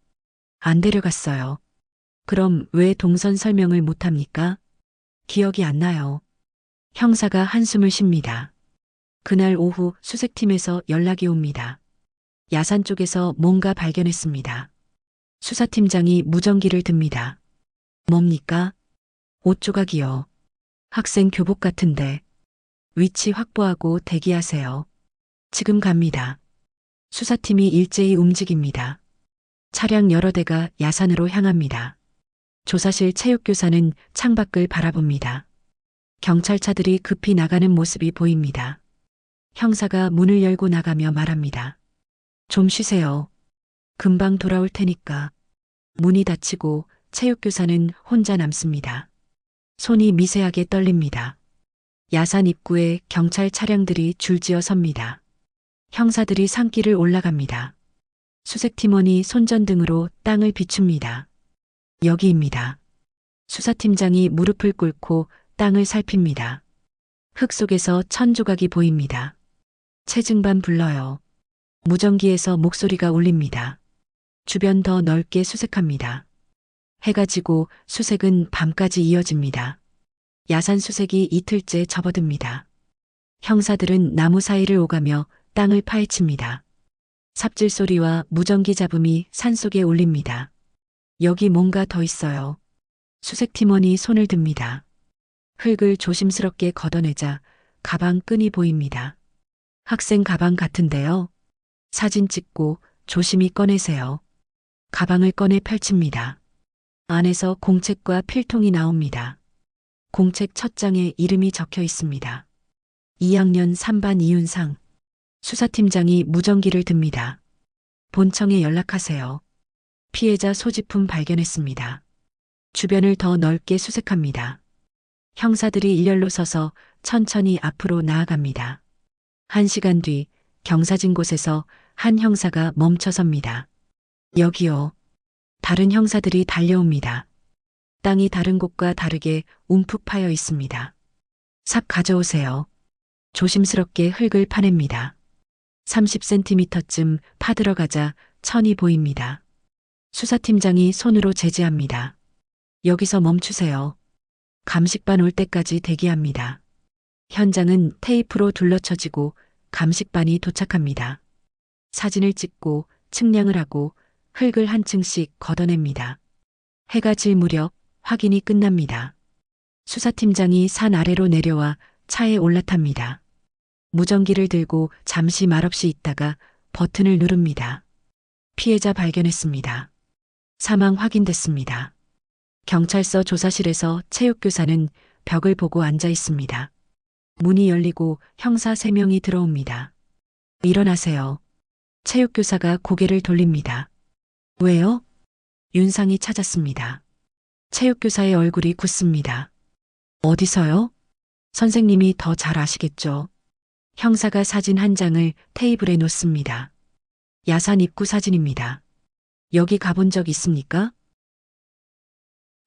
안 데려갔어요. 그럼 왜 동선 설명을 못합니까? 기억이 안 나요. 형사가 한숨을 쉽니다. 그날 오후 수색팀에서 연락이 옵니다. 야산 쪽에서 뭔가 발견했습니다. 수사팀장이 무전기를 듭니다. 뭡니까? 옷 조각이요. 학생 교복 같은데. 위치 확보하고 대기하세요. 지금 갑니다. 수사팀이 일제히 움직입니다. 차량 여러 대가 야산으로 향합니다. 조사실 체육교사는 창밖을 바라봅니다. 경찰차들이 급히 나가는 모습이 보입니다. 형사가 문을 열고 나가며 말합니다. 좀 쉬세요. 금방 돌아올 테니까. 문이 닫히고 체육교사는 혼자 남습니다. 손이 미세하게 떨립니다. 야산 입구에 경찰 차량들이 줄지어 섭니다. 형사들이 산길을 올라갑니다. 수색팀원이 손전등으로 땅을 비춥니다. 여기입니다. 수사팀장이 무릎을 꿇고 땅을 살핍니다. 흙 속에서 천 조각이 보입니다. 체증반 불러요. 무전기에서 목소리가 울립니다. 주변 더 넓게 수색합니다. 해가 지고 수색은 밤까지 이어집니다. 야산 수색이 이틀째 접어듭니다. 형사들은 나무 사이를 오가며 땅을 파헤칩니다. 삽질 소리와 무전기 잡음이 산속에 울립니다. 여기 뭔가 더 있어요. 수색팀원이 손을 듭니다. 흙을 조심스럽게 걷어내자 가방 끈이 보입니다. 학생 가방 같은데요. 사진 찍고 조심히 꺼내세요. 가방을 꺼내 펼칩니다. 안에서 공책과 필통이 나옵니다. 공책 첫 장에 이름이 적혀 있습니다. 2학년 3반 이윤상. 수사팀장이 무전기를 듭니다. 본청에 연락하세요. 피해자 소지품 발견했습니다. 주변을 더 넓게 수색합니다. 형사들이 일렬로 서서 천천히 앞으로 나아갑니다. 1시간 뒤 경사진 곳에서 한 형사가 멈춰섭니다. 여기요. 다른 형사들이 달려옵니다. 땅이 다른 곳과 다르게 움푹 파여 있습니다. 삽 가져오세요. 조심스럽게 흙을 파냅니다. 30cm쯤 파들어가자 천이 보입니다. 수사팀장이 손으로 제지합니다. 여기서 멈추세요. 감식반 올 때까지 대기합니다. 현장은 테이프로 둘러쳐지고 감식반이 도착합니다. 사진을 찍고 측량을 하고 흙을 한 층씩 걷어냅니다. 해가 질 무렵 확인이 끝납니다. 수사팀장이 산 아래로 내려와 차에 올라탑니다. 무전기를 들고 잠시 말없이 있다가 버튼을 누릅니다. 피해자 발견했습니다. 사망 확인됐습니다. 경찰서 조사실에서 체육교사는 벽을 보고 앉아 있습니다. 문이 열리고 형사 3명이 들어옵니다. 일어나세요. 체육교사가 고개를 돌립니다. 왜요? 윤상이 찾았습니다. 체육교사의 얼굴이 굳습니다. 어디서요? 선생님이 더 잘 아시겠죠. 형사가 사진 한 장을 테이블에 놓습니다. 야산 입구 사진입니다. 여기 가본 적 있습니까?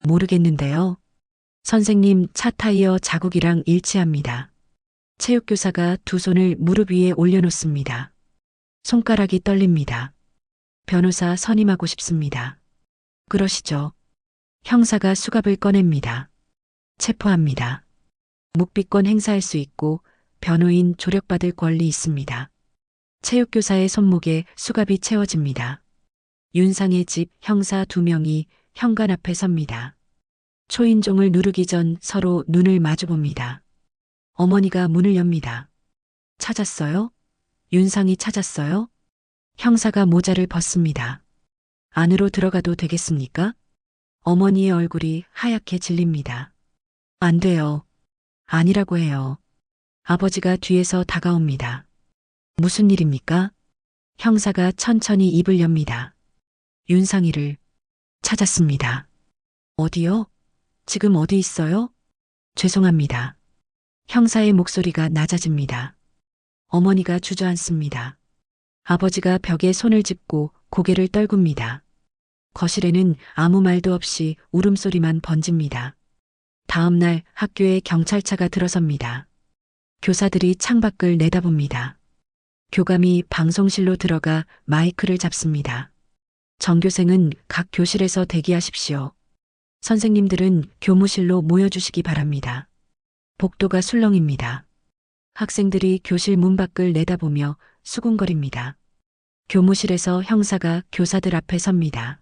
모르겠는데요. 선생님 차 타이어 자국이랑 일치합니다. 체육교사가 두 손을 무릎 위에 올려놓습니다. 손가락이 떨립니다. 변호사 선임하고 싶습니다. 그러시죠. 형사가 수갑을 꺼냅니다. 체포합니다. 묵비권 행사할 수 있고 변호인 조력받을 권리 있습니다. 체육교사의 손목에 수갑이 채워집니다. 윤상의 집 형사 2명이 현관 앞에 섭니다. 초인종을 누르기 전 서로 눈을 마주봅니다. 어머니가 문을 엽니다. 찾았어요? 윤상이 찾았어요? 형사가 모자를 벗습니다. 안으로 들어가도 되겠습니까? 어머니의 얼굴이 하얗게 질립니다. 안 돼요. 아니라고 해요. 아버지가 뒤에서 다가옵니다. 무슨 일입니까? 형사가 천천히 입을 엽니다. 윤상이를 찾았습니다. 어디요? 지금 어디 있어요? 죄송합니다. 형사의 목소리가 낮아집니다. 어머니가 주저앉습니다. 아버지가 벽에 손을 짚고 고개를 떨굽니다. 거실에는 아무 말도 없이 울음소리만 번집니다. 다음 날 학교에 경찰차가 들어섭니다. 교사들이 창밖을 내다봅니다. 교감이 방송실로 들어가 마이크를 잡습니다. 전교생은 각 교실에서 대기하십시오. 선생님들은 교무실로 모여주시기 바랍니다. 복도가 술렁입니다. 학생들이 교실 문 밖을 내다보며 수군거립니다. 교무실에서 형사가 교사들 앞에 섭니다.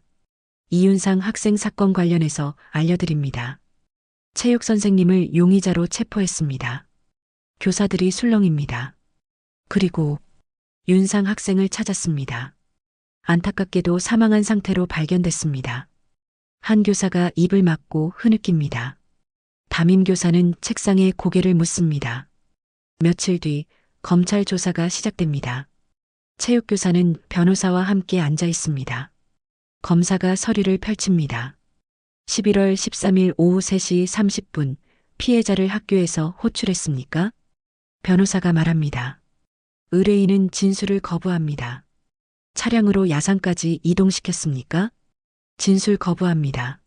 이윤상 학생 사건 관련해서 알려드립니다. 체육 선생님을 용의자로 체포했습니다. 교사들이 술렁입니다. 그리고 윤상 학생을 찾았습니다. 안타깝게도 사망한 상태로 발견됐습니다. 한 교사가 입을 막고 흐느낍니다. 담임 교사는 책상에 고개를 묻습니다. 며칠 뒤 검찰 조사가 시작됩니다. 체육교사는 변호사와 함께 앉아 있습니다. 검사가 서류를 펼칩니다. 11월 13일 오후 3시 30분 피해자를 학교에서 호출했습니까? 변호사가 말합니다. 의뢰인은 진술을 거부합니다. 차량으로 야산까지 이동시켰습니까? 진술 거부합니다.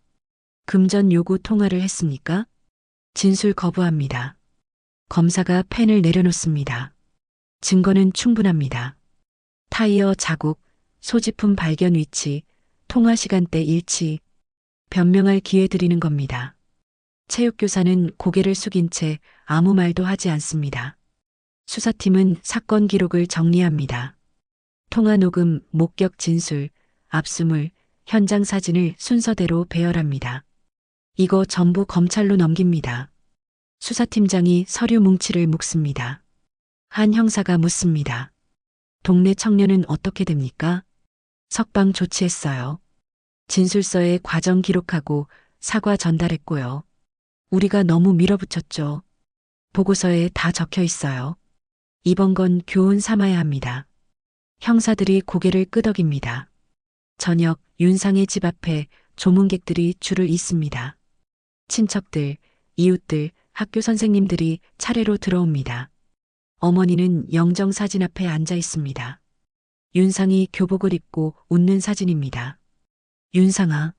금전 요구 통화를 했습니까? 진술 거부합니다. 검사가 펜을 내려놓습니다. 증거는 충분합니다. 타이어 자국, 소지품 발견 위치, 통화 시간대 일치, 변명할 기회 드리는 겁니다. 체육교사는 고개를 숙인 채 아무 말도 하지 않습니다. 수사팀은 사건 기록을 정리합니다. 통화 녹음, 목격 진술, 압수물, 현장 사진을 순서대로 배열합니다. 이거 전부 검찰로 넘깁니다. 수사팀장이 서류 뭉치를 묶습니다. 한 형사가 묻습니다. 동네 청년은 어떻게 됩니까? 석방 조치했어요. 진술서에 과정 기록하고 사과 전달했고요. 우리가 너무 밀어붙였죠. 보고서에 다 적혀 있어요. 이번 건 교훈 삼아야 합니다. 형사들이 고개를 끄덕입니다. 저녁 윤상의 집 앞에 조문객들이 줄을 잇습니다. 친척들, 이웃들, 학교 선생님들이 차례로 들어옵니다. 어머니는 영정사진 앞에 앉아 있습니다. 윤상이 교복을 입고 웃는 사진입니다. 윤상아.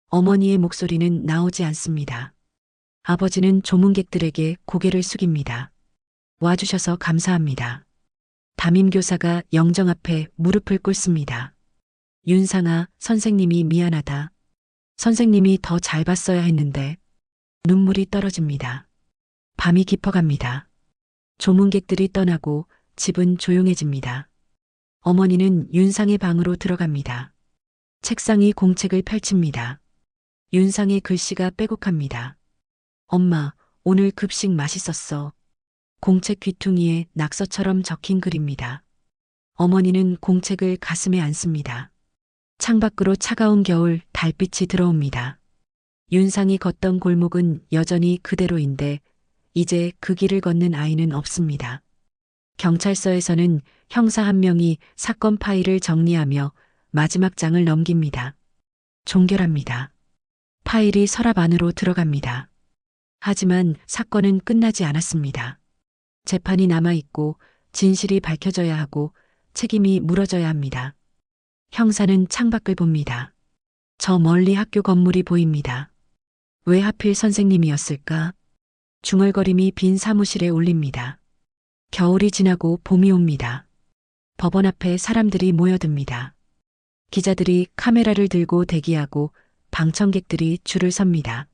어머니의 목소리는 나오지 않습니다. 아버지는 조문객들에게 고개를 숙입니다. 와주셔서 감사합니다. 담임교사가 영정 앞에 무릎을 꿇습니다. 윤상아, 선생님이 미안하다. 선생님이 더 잘 봤어야 했는데. 눈물이 떨어집니다. 밤이 깊어갑니다. 조문객들이 떠나고 집은 조용해집니다. 어머니는 윤상의 방으로 들어갑니다. 책상이 공책을 펼칩니다. 윤상의 글씨가 빼곡합니다. 엄마, 오늘 급식 맛있었어. 공책 귀퉁이에 낙서처럼 적힌 글입니다. 어머니는 공책을 가슴에 안습니다. 창밖으로 차가운 겨울 달빛이 들어옵니다. 윤상이 걷던 골목은 여전히 그대로인데 이제 그 길을 걷는 아이는 없습니다. 경찰서에서는 형사 한 명이 사건 파일을 정리하며 마지막 장을 넘깁니다. 종결합니다. 파일이 서랍 안으로 들어갑니다. 하지만 사건은 끝나지 않았습니다. 재판이 남아있고 진실이 밝혀져야 하고 책임이 물어져야 합니다. 형사는 창밖을 봅니다. 저 멀리 학교 건물이 보입니다. 왜 하필 선생님이었을까? 중얼거림이 빈 사무실에 울립니다. 겨울이 지나고 봄이 옵니다. 법원 앞에 사람들이 모여듭니다. 기자들이 카메라를 들고 대기하고 방청객들이 줄을 섭니다.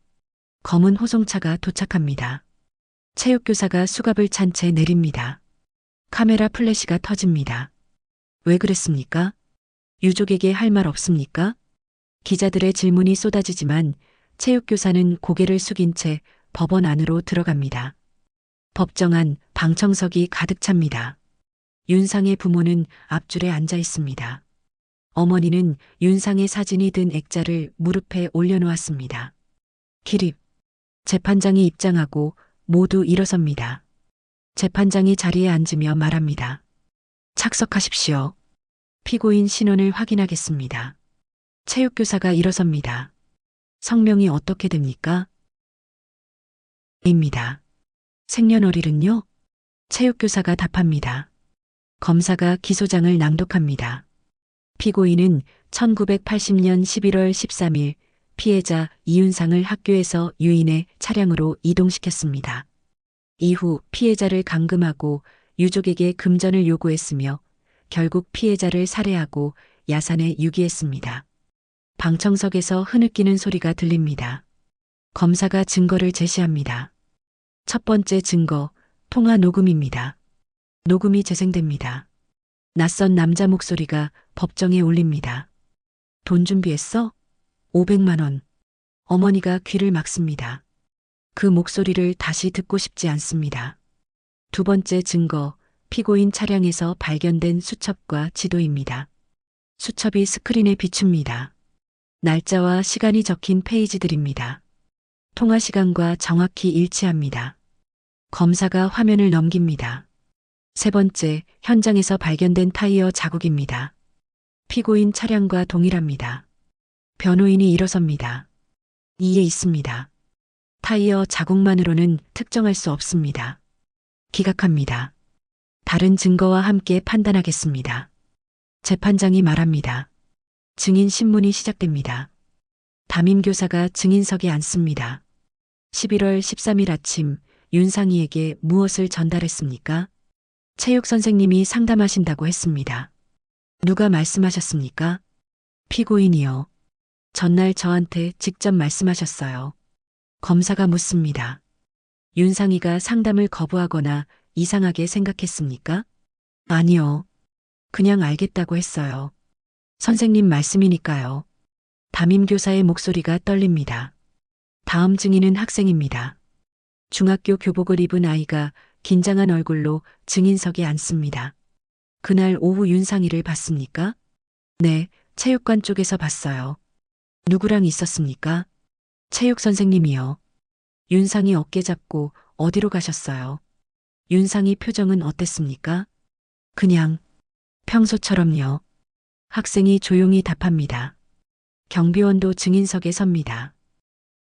검은 호송차가 도착합니다. 체육교사가 수갑을 찬 채 내립니다. 카메라 플래시가 터집니다. 왜 그랬습니까? 유족에게 할 말 없습니까? 기자들의 질문이 쏟아지지만 체육교사는 고개를 숙인 채 법원 안으로 들어갑니다. 법정 안 방청석이 가득 찹니다. 윤상의 부모는 앞줄에 앉아 있습니다. 어머니는 윤상의 사진이 든 액자를 무릎에 올려놓았습니다. 기립. 재판장이 입장하고 모두 일어섭니다. 재판장이 자리에 앉으며 말합니다. 착석하십시오. 피고인 신원을 확인하겠습니다. 체육교사가 일어섭니다. 성명이 어떻게 됩니까? 입니다. 생년월일은요? 체육교사가 답합니다. 검사가 기소장을 낭독합니다. 피고인은 1980년 11월 13일 피해자 이윤상을 학교에서 유인해 차량으로 이동시켰습니다. 이후 피해자를 감금하고 유족에게 금전을 요구했으며 결국 피해자를 살해하고 야산에 유기했습니다. 방청석에서 흐느끼는 소리가 들립니다. 검사가 증거를 제시합니다. 첫 번째 증거, 통화 녹음입니다. 녹음이 재생됩니다. 낯선 남자 목소리가 법정에 울립니다. 돈 준비했어? 500만 원. 어머니가 귀를 막습니다. 그 목소리를 다시 듣고 싶지 않습니다. 두 번째 증거, 피고인 차량에서 발견된 수첩과 지도입니다. 수첩이 스크린에 비춥니다. 날짜와 시간이 적힌 페이지들입니다. 통화 시간과 정확히 일치합니다. 검사가 화면을 넘깁니다. 세 번째, 현장에서 발견된 타이어 자국입니다. 피고인 차량과 동일합니다. 변호인이 일어섭니다. 이에 있습니다. 타이어 자국만으로는 특정할 수 없습니다. 기각합니다. 다른 증거와 함께 판단하겠습니다. 재판장이 말합니다. 증인 신문이 시작됩니다. 담임교사가 증인석에 앉습니다. 11월 13일 아침 윤상이에게 무엇을 전달했습니까? 체육 선생님이 상담하신다고 했습니다. 누가 말씀하셨습니까? 피고인이요. 전날 저한테 직접 말씀하셨어요. 검사가 묻습니다. 윤상이가 상담을 거부하거나 이상하게 생각했습니까? 아니요. 그냥 알겠다고 했어요. 선생님 말씀이니까요. 담임교사의 목소리가 떨립니다. 다음 증인은 학생입니다. 중학교 교복을 입은 아이가 긴장한 얼굴로 증인석에 앉습니다. 그날 오후 윤상이를 봤습니까? 네, 체육관 쪽에서 봤어요. 누구랑 있었습니까? 체육 선생님이요. 윤상이 어깨 잡고 어디로 가셨어요? 윤상이 표정은 어땠습니까? 그냥 평소처럼요. 학생이 조용히 답합니다. 경비원도 증인석에 섭니다.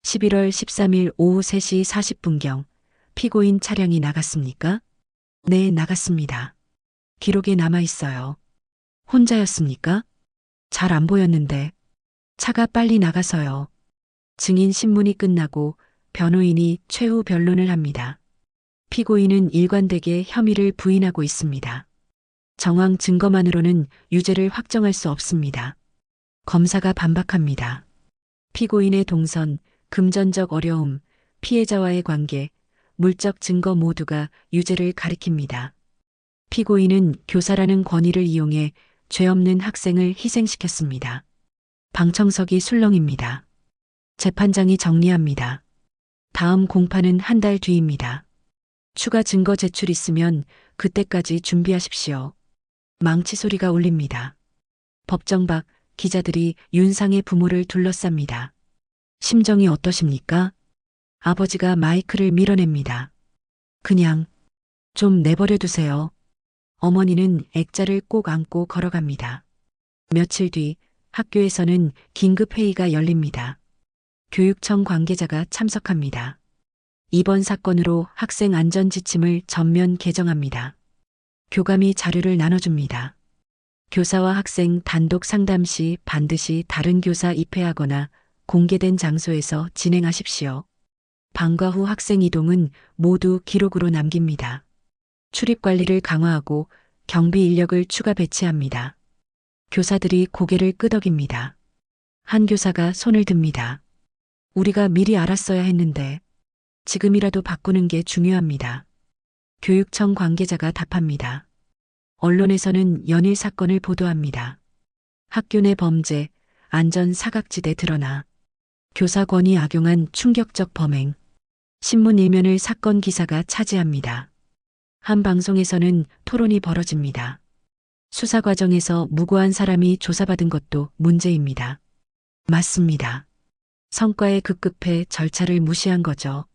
11월 13일 오후 3시 40분경 피고인 차량이 나갔습니까? 네, 나갔습니다. 기록에 남아 있어요. 혼자였습니까? 잘 안 보였는데. 차가 빨리 나가서요. 증인 신문이 끝나고 변호인이 최후 변론을 합니다. 피고인은 일관되게 혐의를 부인하고 있습니다. 정황 증거만으로는 유죄를 확정할 수 없습니다. 검사가 반박합니다. 피고인의 동선, 금전적 어려움, 피해자와의 관계, 물적 증거 모두가 유죄를 가리킵니다. 피고인은 교사라는 권위를 이용해 죄 없는 학생을 희생시켰습니다. 방청석이 술렁입니다. 재판장이 정리합니다. 다음 공판은 한 달 뒤입니다. 추가 증거 제출 있으면 그때까지 준비하십시오. 망치 소리가 울립니다. 법정 밖 기자들이 윤상의 부모를 둘러쌉니다. 심정이 어떠십니까? 아버지가 마이크를 밀어냅니다. 그냥 좀 내버려 두세요. 어머니는 액자를 꼭 안고 걸어갑니다. 며칠 뒤 학교에서는 긴급 회의가 열립니다. 교육청 관계자가 참석합니다. 이번 사건으로 학생 안전 지침을 전면 개정합니다. 교감이 자료를 나눠줍니다. 교사와 학생 단독 상담 시 반드시 다른 교사 입회하거나 공개된 장소에서 진행하십시오. 방과 후 학생 이동은 모두 기록으로 남깁니다. 출입 관리를 강화하고 경비 인력을 추가 배치합니다. 교사들이 고개를 끄덕입니다. 한 교사가 손을 듭니다. 우리가 미리 알았어야 했는데 지금이라도 바꾸는 게 중요합니다. 교육청 관계자가 답합니다. 언론에서는 연일 사건을 보도합니다. 학교 내 범죄, 안전 사각지대 드러나 교사 권위 악용한 충격적 범행. 신문 일면을 사건 기사가 차지합니다. 한 방송에서는 토론이 벌어집니다. 수사 과정에서 무고한 사람이 조사받은 것도 문제입니다. 맞습니다. 성과에 급급해 절차를 무시한 거죠.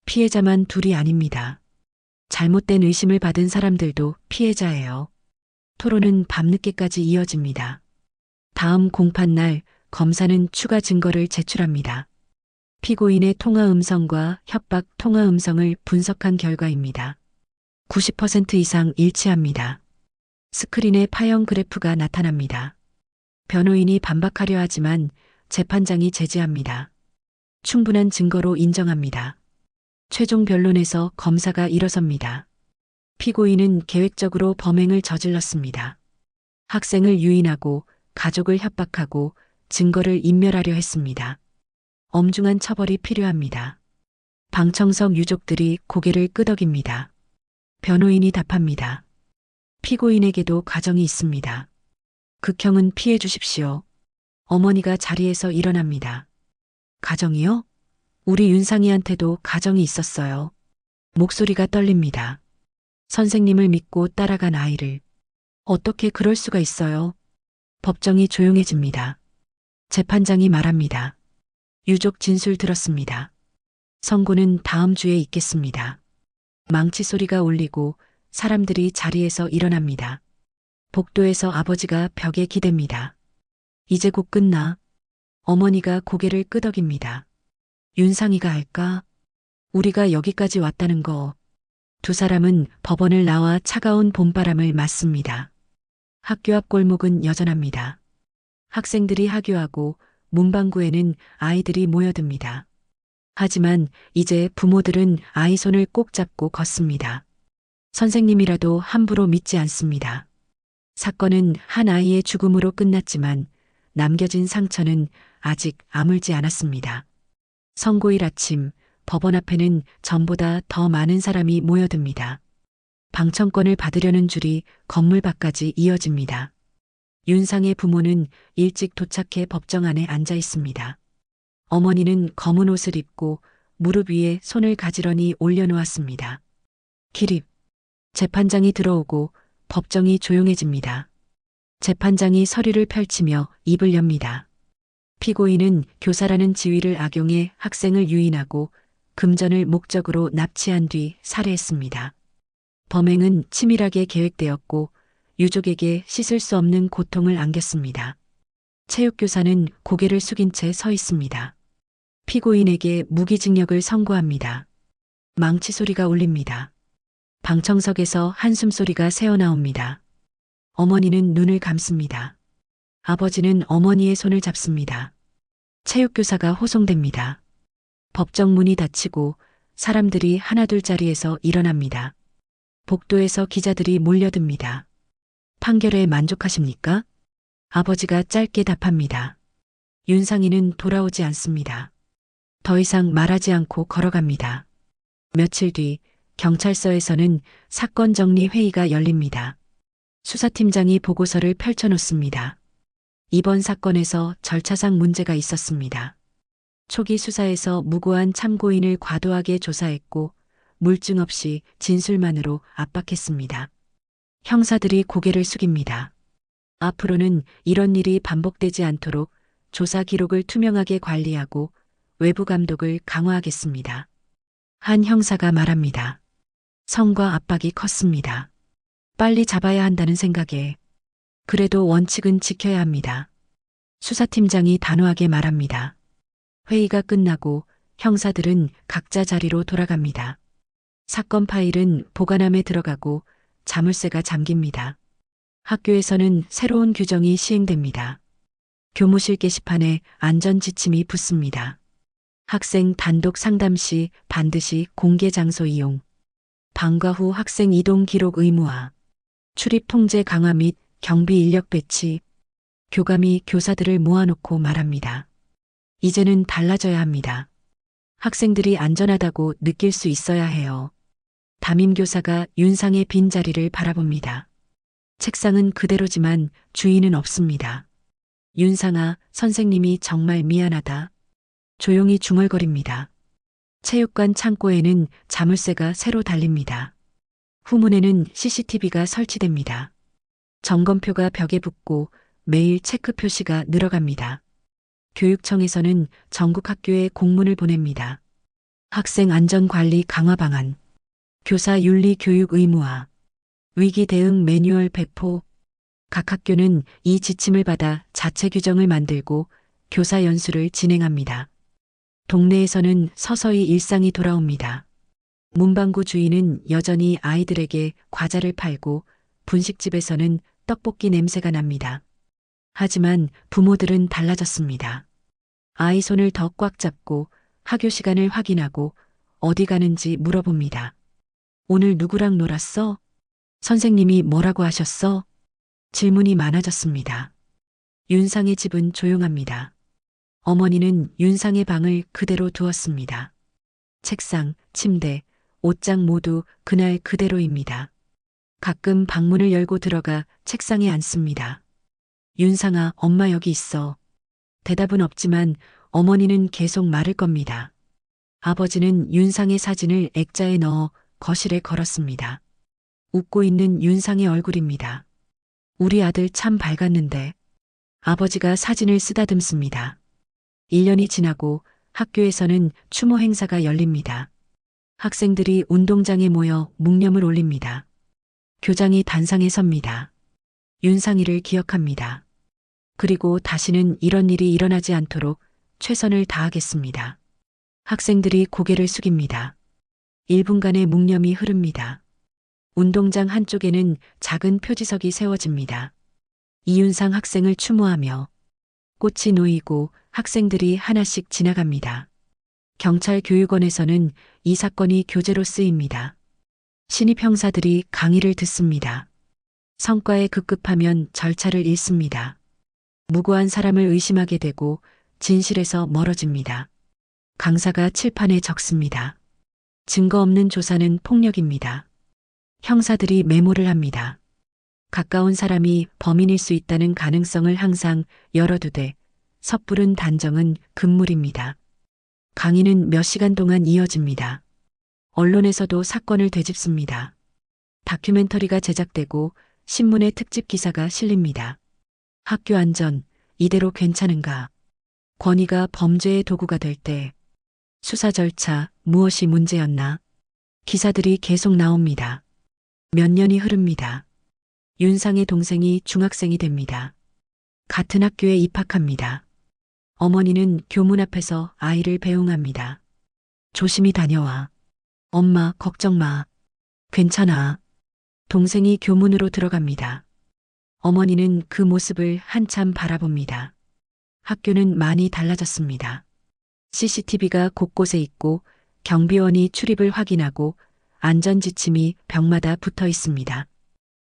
피해자만 둘이 아닙니다. 잘못된 의심을 받은 사람들도 피해자예요. 토론은 밤늦게까지 이어집니다. 다음 공판날 검사는 추가 증거를 제출합니다. 피고인의 통화 음성과 협박 통화 음성을 분석한 결과입니다. 90% 이상 일치합니다. 스크린에 파형 그래프가 나타납니다. 변호인이 반박하려 하지만 재판장이 제지합니다. 충분한 증거로 인정합니다. 최종 변론에서 검사가 일어섭니다. 피고인은 계획적으로 범행을 저질렀습니다. 학생을 유인하고 가족을 협박하고 증거를 인멸하려 했습니다. 엄중한 처벌이 필요합니다. 방청석 유족들이 고개를 끄덕입니다. 변호인이 답합니다. 피고인에게도 가정이 있습니다. 극형은 피해 주십시오. 어머니가 자리에서 일어납니다. 가정이요? 우리 윤상이한테도 가정이 있었어요. 목소리가 떨립니다. 선생님을 믿고 따라간 아이를. 어떻게 그럴 수가 있어요? 법정이 조용해집니다. 재판장이 말합니다. 유족 진술 들었습니다. 선고는 다음 주에 있겠습니다. 망치 소리가 울리고 사람들이 자리에서 일어납니다. 복도에서 아버지가 벽에 기댑니다. 이제 곧 끝나. 어머니가 고개를 끄덕입니다. 윤상이가 알까? 우리가 여기까지 왔다는 거. 두 사람은 법원을 나와 차가운 봄바람을 맞습니다. 학교 앞 골목은 여전합니다. 학생들이 하교하고 문방구에는 아이들이 모여듭니다. 하지만 이제 부모들은 아이 손을 꼭 잡고 걷습니다. 선생님이라도 함부로 믿지 않습니다. 사건은 한 아이의 죽음으로 끝났지만 남겨진 상처는 아직 아물지 않았습니다. 선고일 아침, 법원 앞에는 전보다 더 많은 사람이 모여듭니다. 방청권을 받으려는 줄이 건물 밖까지 이어집니다. 윤상의 부모는 일찍 도착해 법정 안에 앉아 있습니다. 어머니는 검은 옷을 입고 무릎 위에 손을 가지런히 올려놓았습니다. 기립. 재판장이 들어오고 법정이 조용해집니다. 재판장이 서류를 펼치며 입을 엽니다. 피고인은 교사라는 지위를 악용해 학생을 유인하고 금전을 목적으로 납치한 뒤 살해했습니다. 범행은 치밀하게 계획되었고 유족에게 씻을 수 없는 고통을 안겼습니다. 체육교사는 고개를 숙인 채 서 있습니다. 피고인에게 무기징역을 선고합니다. 망치 소리가 울립니다. 방청석에서 한숨소리가 새어나옵니다. 어머니는 눈을 감습니다. 아버지는 어머니의 손을 잡습니다. 체육교사가 호송됩니다. 법정 문이 닫히고 사람들이 하나둘 자리에서 일어납니다. 복도에서 기자들이 몰려듭니다. 판결에 만족하십니까? 아버지가 짧게 답합니다. 윤상이는 돌아오지 않습니다. 더 이상 말하지 않고 걸어갑니다. 며칠 뒤 경찰서에서는 사건 정리 회의가 열립니다. 수사팀장이 보고서를 펼쳐놓습니다. 이번 사건에서 절차상 문제가 있었습니다. 초기 수사에서 무고한 참고인을 과도하게 조사했고 물증 없이 진술만으로 압박했습니다. 형사들이 고개를 숙입니다. 앞으로는 이런 일이 반복되지 않도록 조사 기록을 투명하게 관리하고 외부 감독을 강화하겠습니다. 한 형사가 말합니다. 성과 압박이 컸습니다. 빨리 잡아야 한다는 생각에 그래도 원칙은 지켜야 합니다. 수사팀장이 단호하게 말합니다. 회의가 끝나고 형사들은 각자 자리로 돌아갑니다. 사건 파일은 보관함에 들어가고 자물쇠가 잠깁니다. 학교에서는 새로운 규정이 시행됩니다. 교무실 게시판에 안전 지침이 붙습니다. 학생 단독 상담 시 반드시 공개 장소 이용, 방과 후 학생 이동 기록 의무화, 출입 통제 강화 및 경비 인력 배치, 교감이 교사들을 모아놓고 말합니다. 이제는 달라져야 합니다. 학생들이 안전하다고 느낄 수 있어야 해요. 담임교사가 윤상의 빈자리를 바라봅니다. 책상은 그대로지만 주인은 없습니다. 윤상아, 선생님이 정말 미안하다. 조용히 중얼거립니다. 체육관 창고에는 자물쇠가 새로 달립니다. 후문에는 CCTV가 설치됩니다. 점검표가 벽에 붙고 매일 체크 표시가 늘어갑니다. 교육청에서는 전국 학교에 공문을 보냅니다. 학생 안전관리 강화 방안, 교사 윤리 교육 의무화, 위기 대응 매뉴얼 배포. 각 학교는 이 지침을 받아 자체 규정을 만들고 교사 연수를 진행합니다. 동네에서는 서서히 일상이 돌아옵니다. 문방구 주인은 여전히 아이들에게 과자를 팔고 분식집에서는 떡볶이 냄새가 납니다. 하지만 부모들은 달라졌습니다. 아이 손을 더 꽉 잡고 학교 시간을 확인하고 어디 가는지 물어봅니다. 오늘 누구랑 놀았어? 선생님이 뭐라고 하셨어? 질문이 많아졌습니다. 윤상의 집은 조용합니다. 어머니는 윤상의 방을 그대로 두었습니다. 책상, 침대, 옷장 모두 그날 그대로입니다. 가끔 방문을 열고 들어가 책상에 앉습니다. 윤상아, 엄마 여기 있어. 대답은 없지만 어머니는 계속 말을 겁니다. 아버지는 윤상의 사진을 액자에 넣어 거실에 걸었습니다. 웃고 있는 윤상의 얼굴입니다. 우리 아들 참 밝았는데. 아버지가 사진을 쓰다듬습니다. 1년이 지나고 학교에서는 추모 행사가 열립니다. 학생들이 운동장에 모여 묵념을 올립니다. 교장이 단상에 섭니다. 윤상이를 기억합니다. 그리고 다시는 이런 일이 일어나지 않도록 최선을 다하겠습니다. 학생들이 고개를 숙입니다. 1분간의 묵념이 흐릅니다. 운동장 한쪽에는 작은 표지석이 세워집니다. 이윤상 학생을 추모하며 꽃이 놓이고 학생들이 하나씩 지나갑니다. 경찰 교육원에서는 이 사건이 교재로 쓰입니다. 신입 형사들이 강의를 듣습니다. 성과에 급급하면 절차를 잃습니다. 무고한 사람을 의심하게 되고 진실에서 멀어집니다. 강사가 칠판에 적습니다. 증거 없는 조사는 폭력입니다. 형사들이 메모를 합니다. 가까운 사람이 범인일 수 있다는 가능성을 항상 열어두되 섣부른 단정은 금물입니다. 강의는 몇 시간 동안 이어집니다. 언론에서도 사건을 되짚습니다. 다큐멘터리가 제작되고 신문에 특집 기사가 실립니다. 학교 안전, 이대로 괜찮은가? 권위가 범죄의 도구가 될 때 수사 절차, 무엇이 문제였나? 기사들이 계속 나옵니다. 몇 년이 흐릅니다. 윤상의 동생이 중학생이 됩니다. 같은 학교에 입학합니다. 어머니는 교문 앞에서 아이를 배웅합니다. 조심히 다녀와. 엄마, 걱정 마. 괜찮아. 동생이 교문으로 들어갑니다. 어머니는 그 모습을 한참 바라봅니다. 학교는 많이 달라졌습니다. CCTV가 곳곳에 있고 경비원이 출입을 확인하고 안전지침이 벽마다 붙어 있습니다.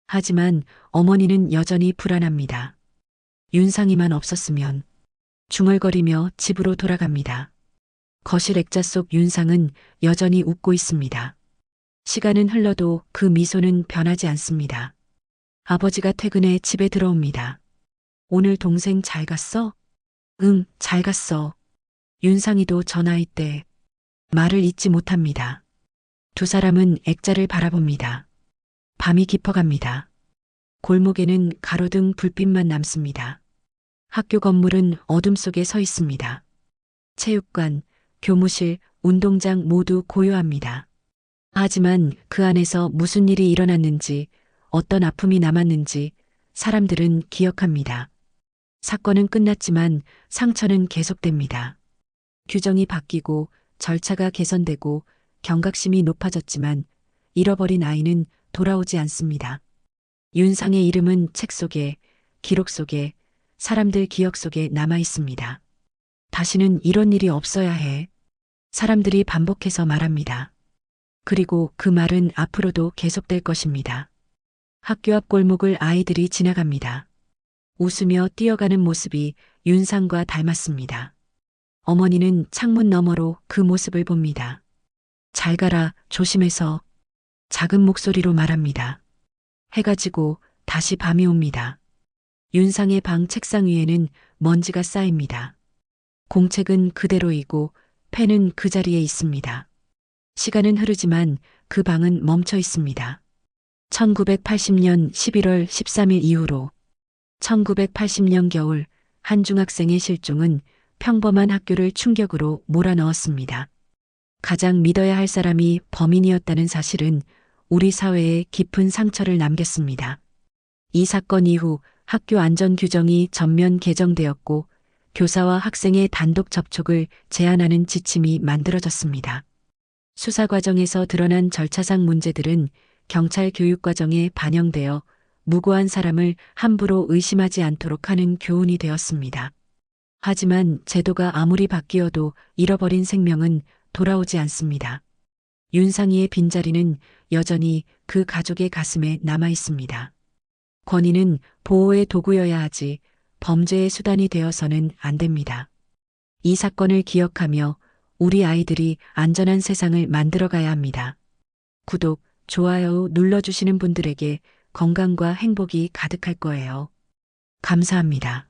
하지만 어머니는 여전히 불안합니다. 윤상이만 없었으면 중얼거리며 집으로 돌아갑니다. 거실 액자 속 윤상은 여전히 웃고 있습니다. 시간은 흘러도 그 미소는 변하지 않습니다. 아버지가 퇴근해 집에 들어옵니다. 오늘 동생 잘 갔어? 응, 잘 갔어. 윤상이도 저 나이 때 말을 잇지 못합니다. 두 사람은 액자를 바라봅니다. 밤이 깊어갑니다. 골목에는 가로등 불빛만 남습니다. 학교 건물은 어둠 속에 서 있습니다. 체육관, 교무실, 운동장 모두 고요합니다. 하지만 그 안에서 무슨 일이 일어났는지, 어떤 아픔이 남았는지 사람들은 기억합니다. 사건은 끝났지만 상처는 계속됩니다. 규정이 바뀌고 절차가 개선되고 경각심이 높아졌지만 잃어버린 아이는 돌아오지 않습니다. 윤상의 이름은 책 속에, 기록 속에, 사람들 기억 속에 남아 있습니다. 다시는 이런 일이 없어야 해. 사람들이 반복해서 말합니다. 그리고 그 말은 앞으로도 계속될 것입니다. 학교 앞 골목을 아이들이 지나갑니다. 웃으며 뛰어가는 모습이 윤상과 닮았습니다. 어머니는 창문 너머로 그 모습을 봅니다. 잘 가라, 조심해서. 작은 목소리로 말합니다. 해가 지고 다시 밤이 옵니다. 윤상의 방 책상 위에는 먼지가 쌓입니다. 공책은 그대로이고 펜은 그 자리에 있습니다. 시간은 흐르지만 그 방은 멈춰 있습니다. 1980년 11월 13일 이후로 1980년 겨울 한 중학생의 실종은 평범한 학교를 충격으로 몰아넣었습니다. 가장 믿어야 할 사람이 범인이었다는 사실은 우리 사회에 깊은 상처를 남겼습니다. 이 사건 이후 학교 안전 규정이 전면 개정되었고 교사와 학생의 단독 접촉을 제한하는 지침이 만들어졌습니다. 수사 과정에서 드러난 절차상 문제들은 경찰 교육 과정에 반영되어 무고한 사람을 함부로 의심하지 않도록 하는 교훈이 되었습니다. 하지만 제도가 아무리 바뀌어도 잃어버린 생명은 돌아오지 않습니다. 윤상이의 빈자리는 여전히 그 가족의 가슴에 남아 있습니다. 권위는 보호의 도구여야 하지 범죄의 수단이 되어서는 안 됩니다. 이 사건을 기억하며 우리 아이들이 안전한 세상을 만들어가야 합니다. 구독, 좋아요 눌러주시는 분들에게 건강과 행복이 가득할 거예요. 감사합니다.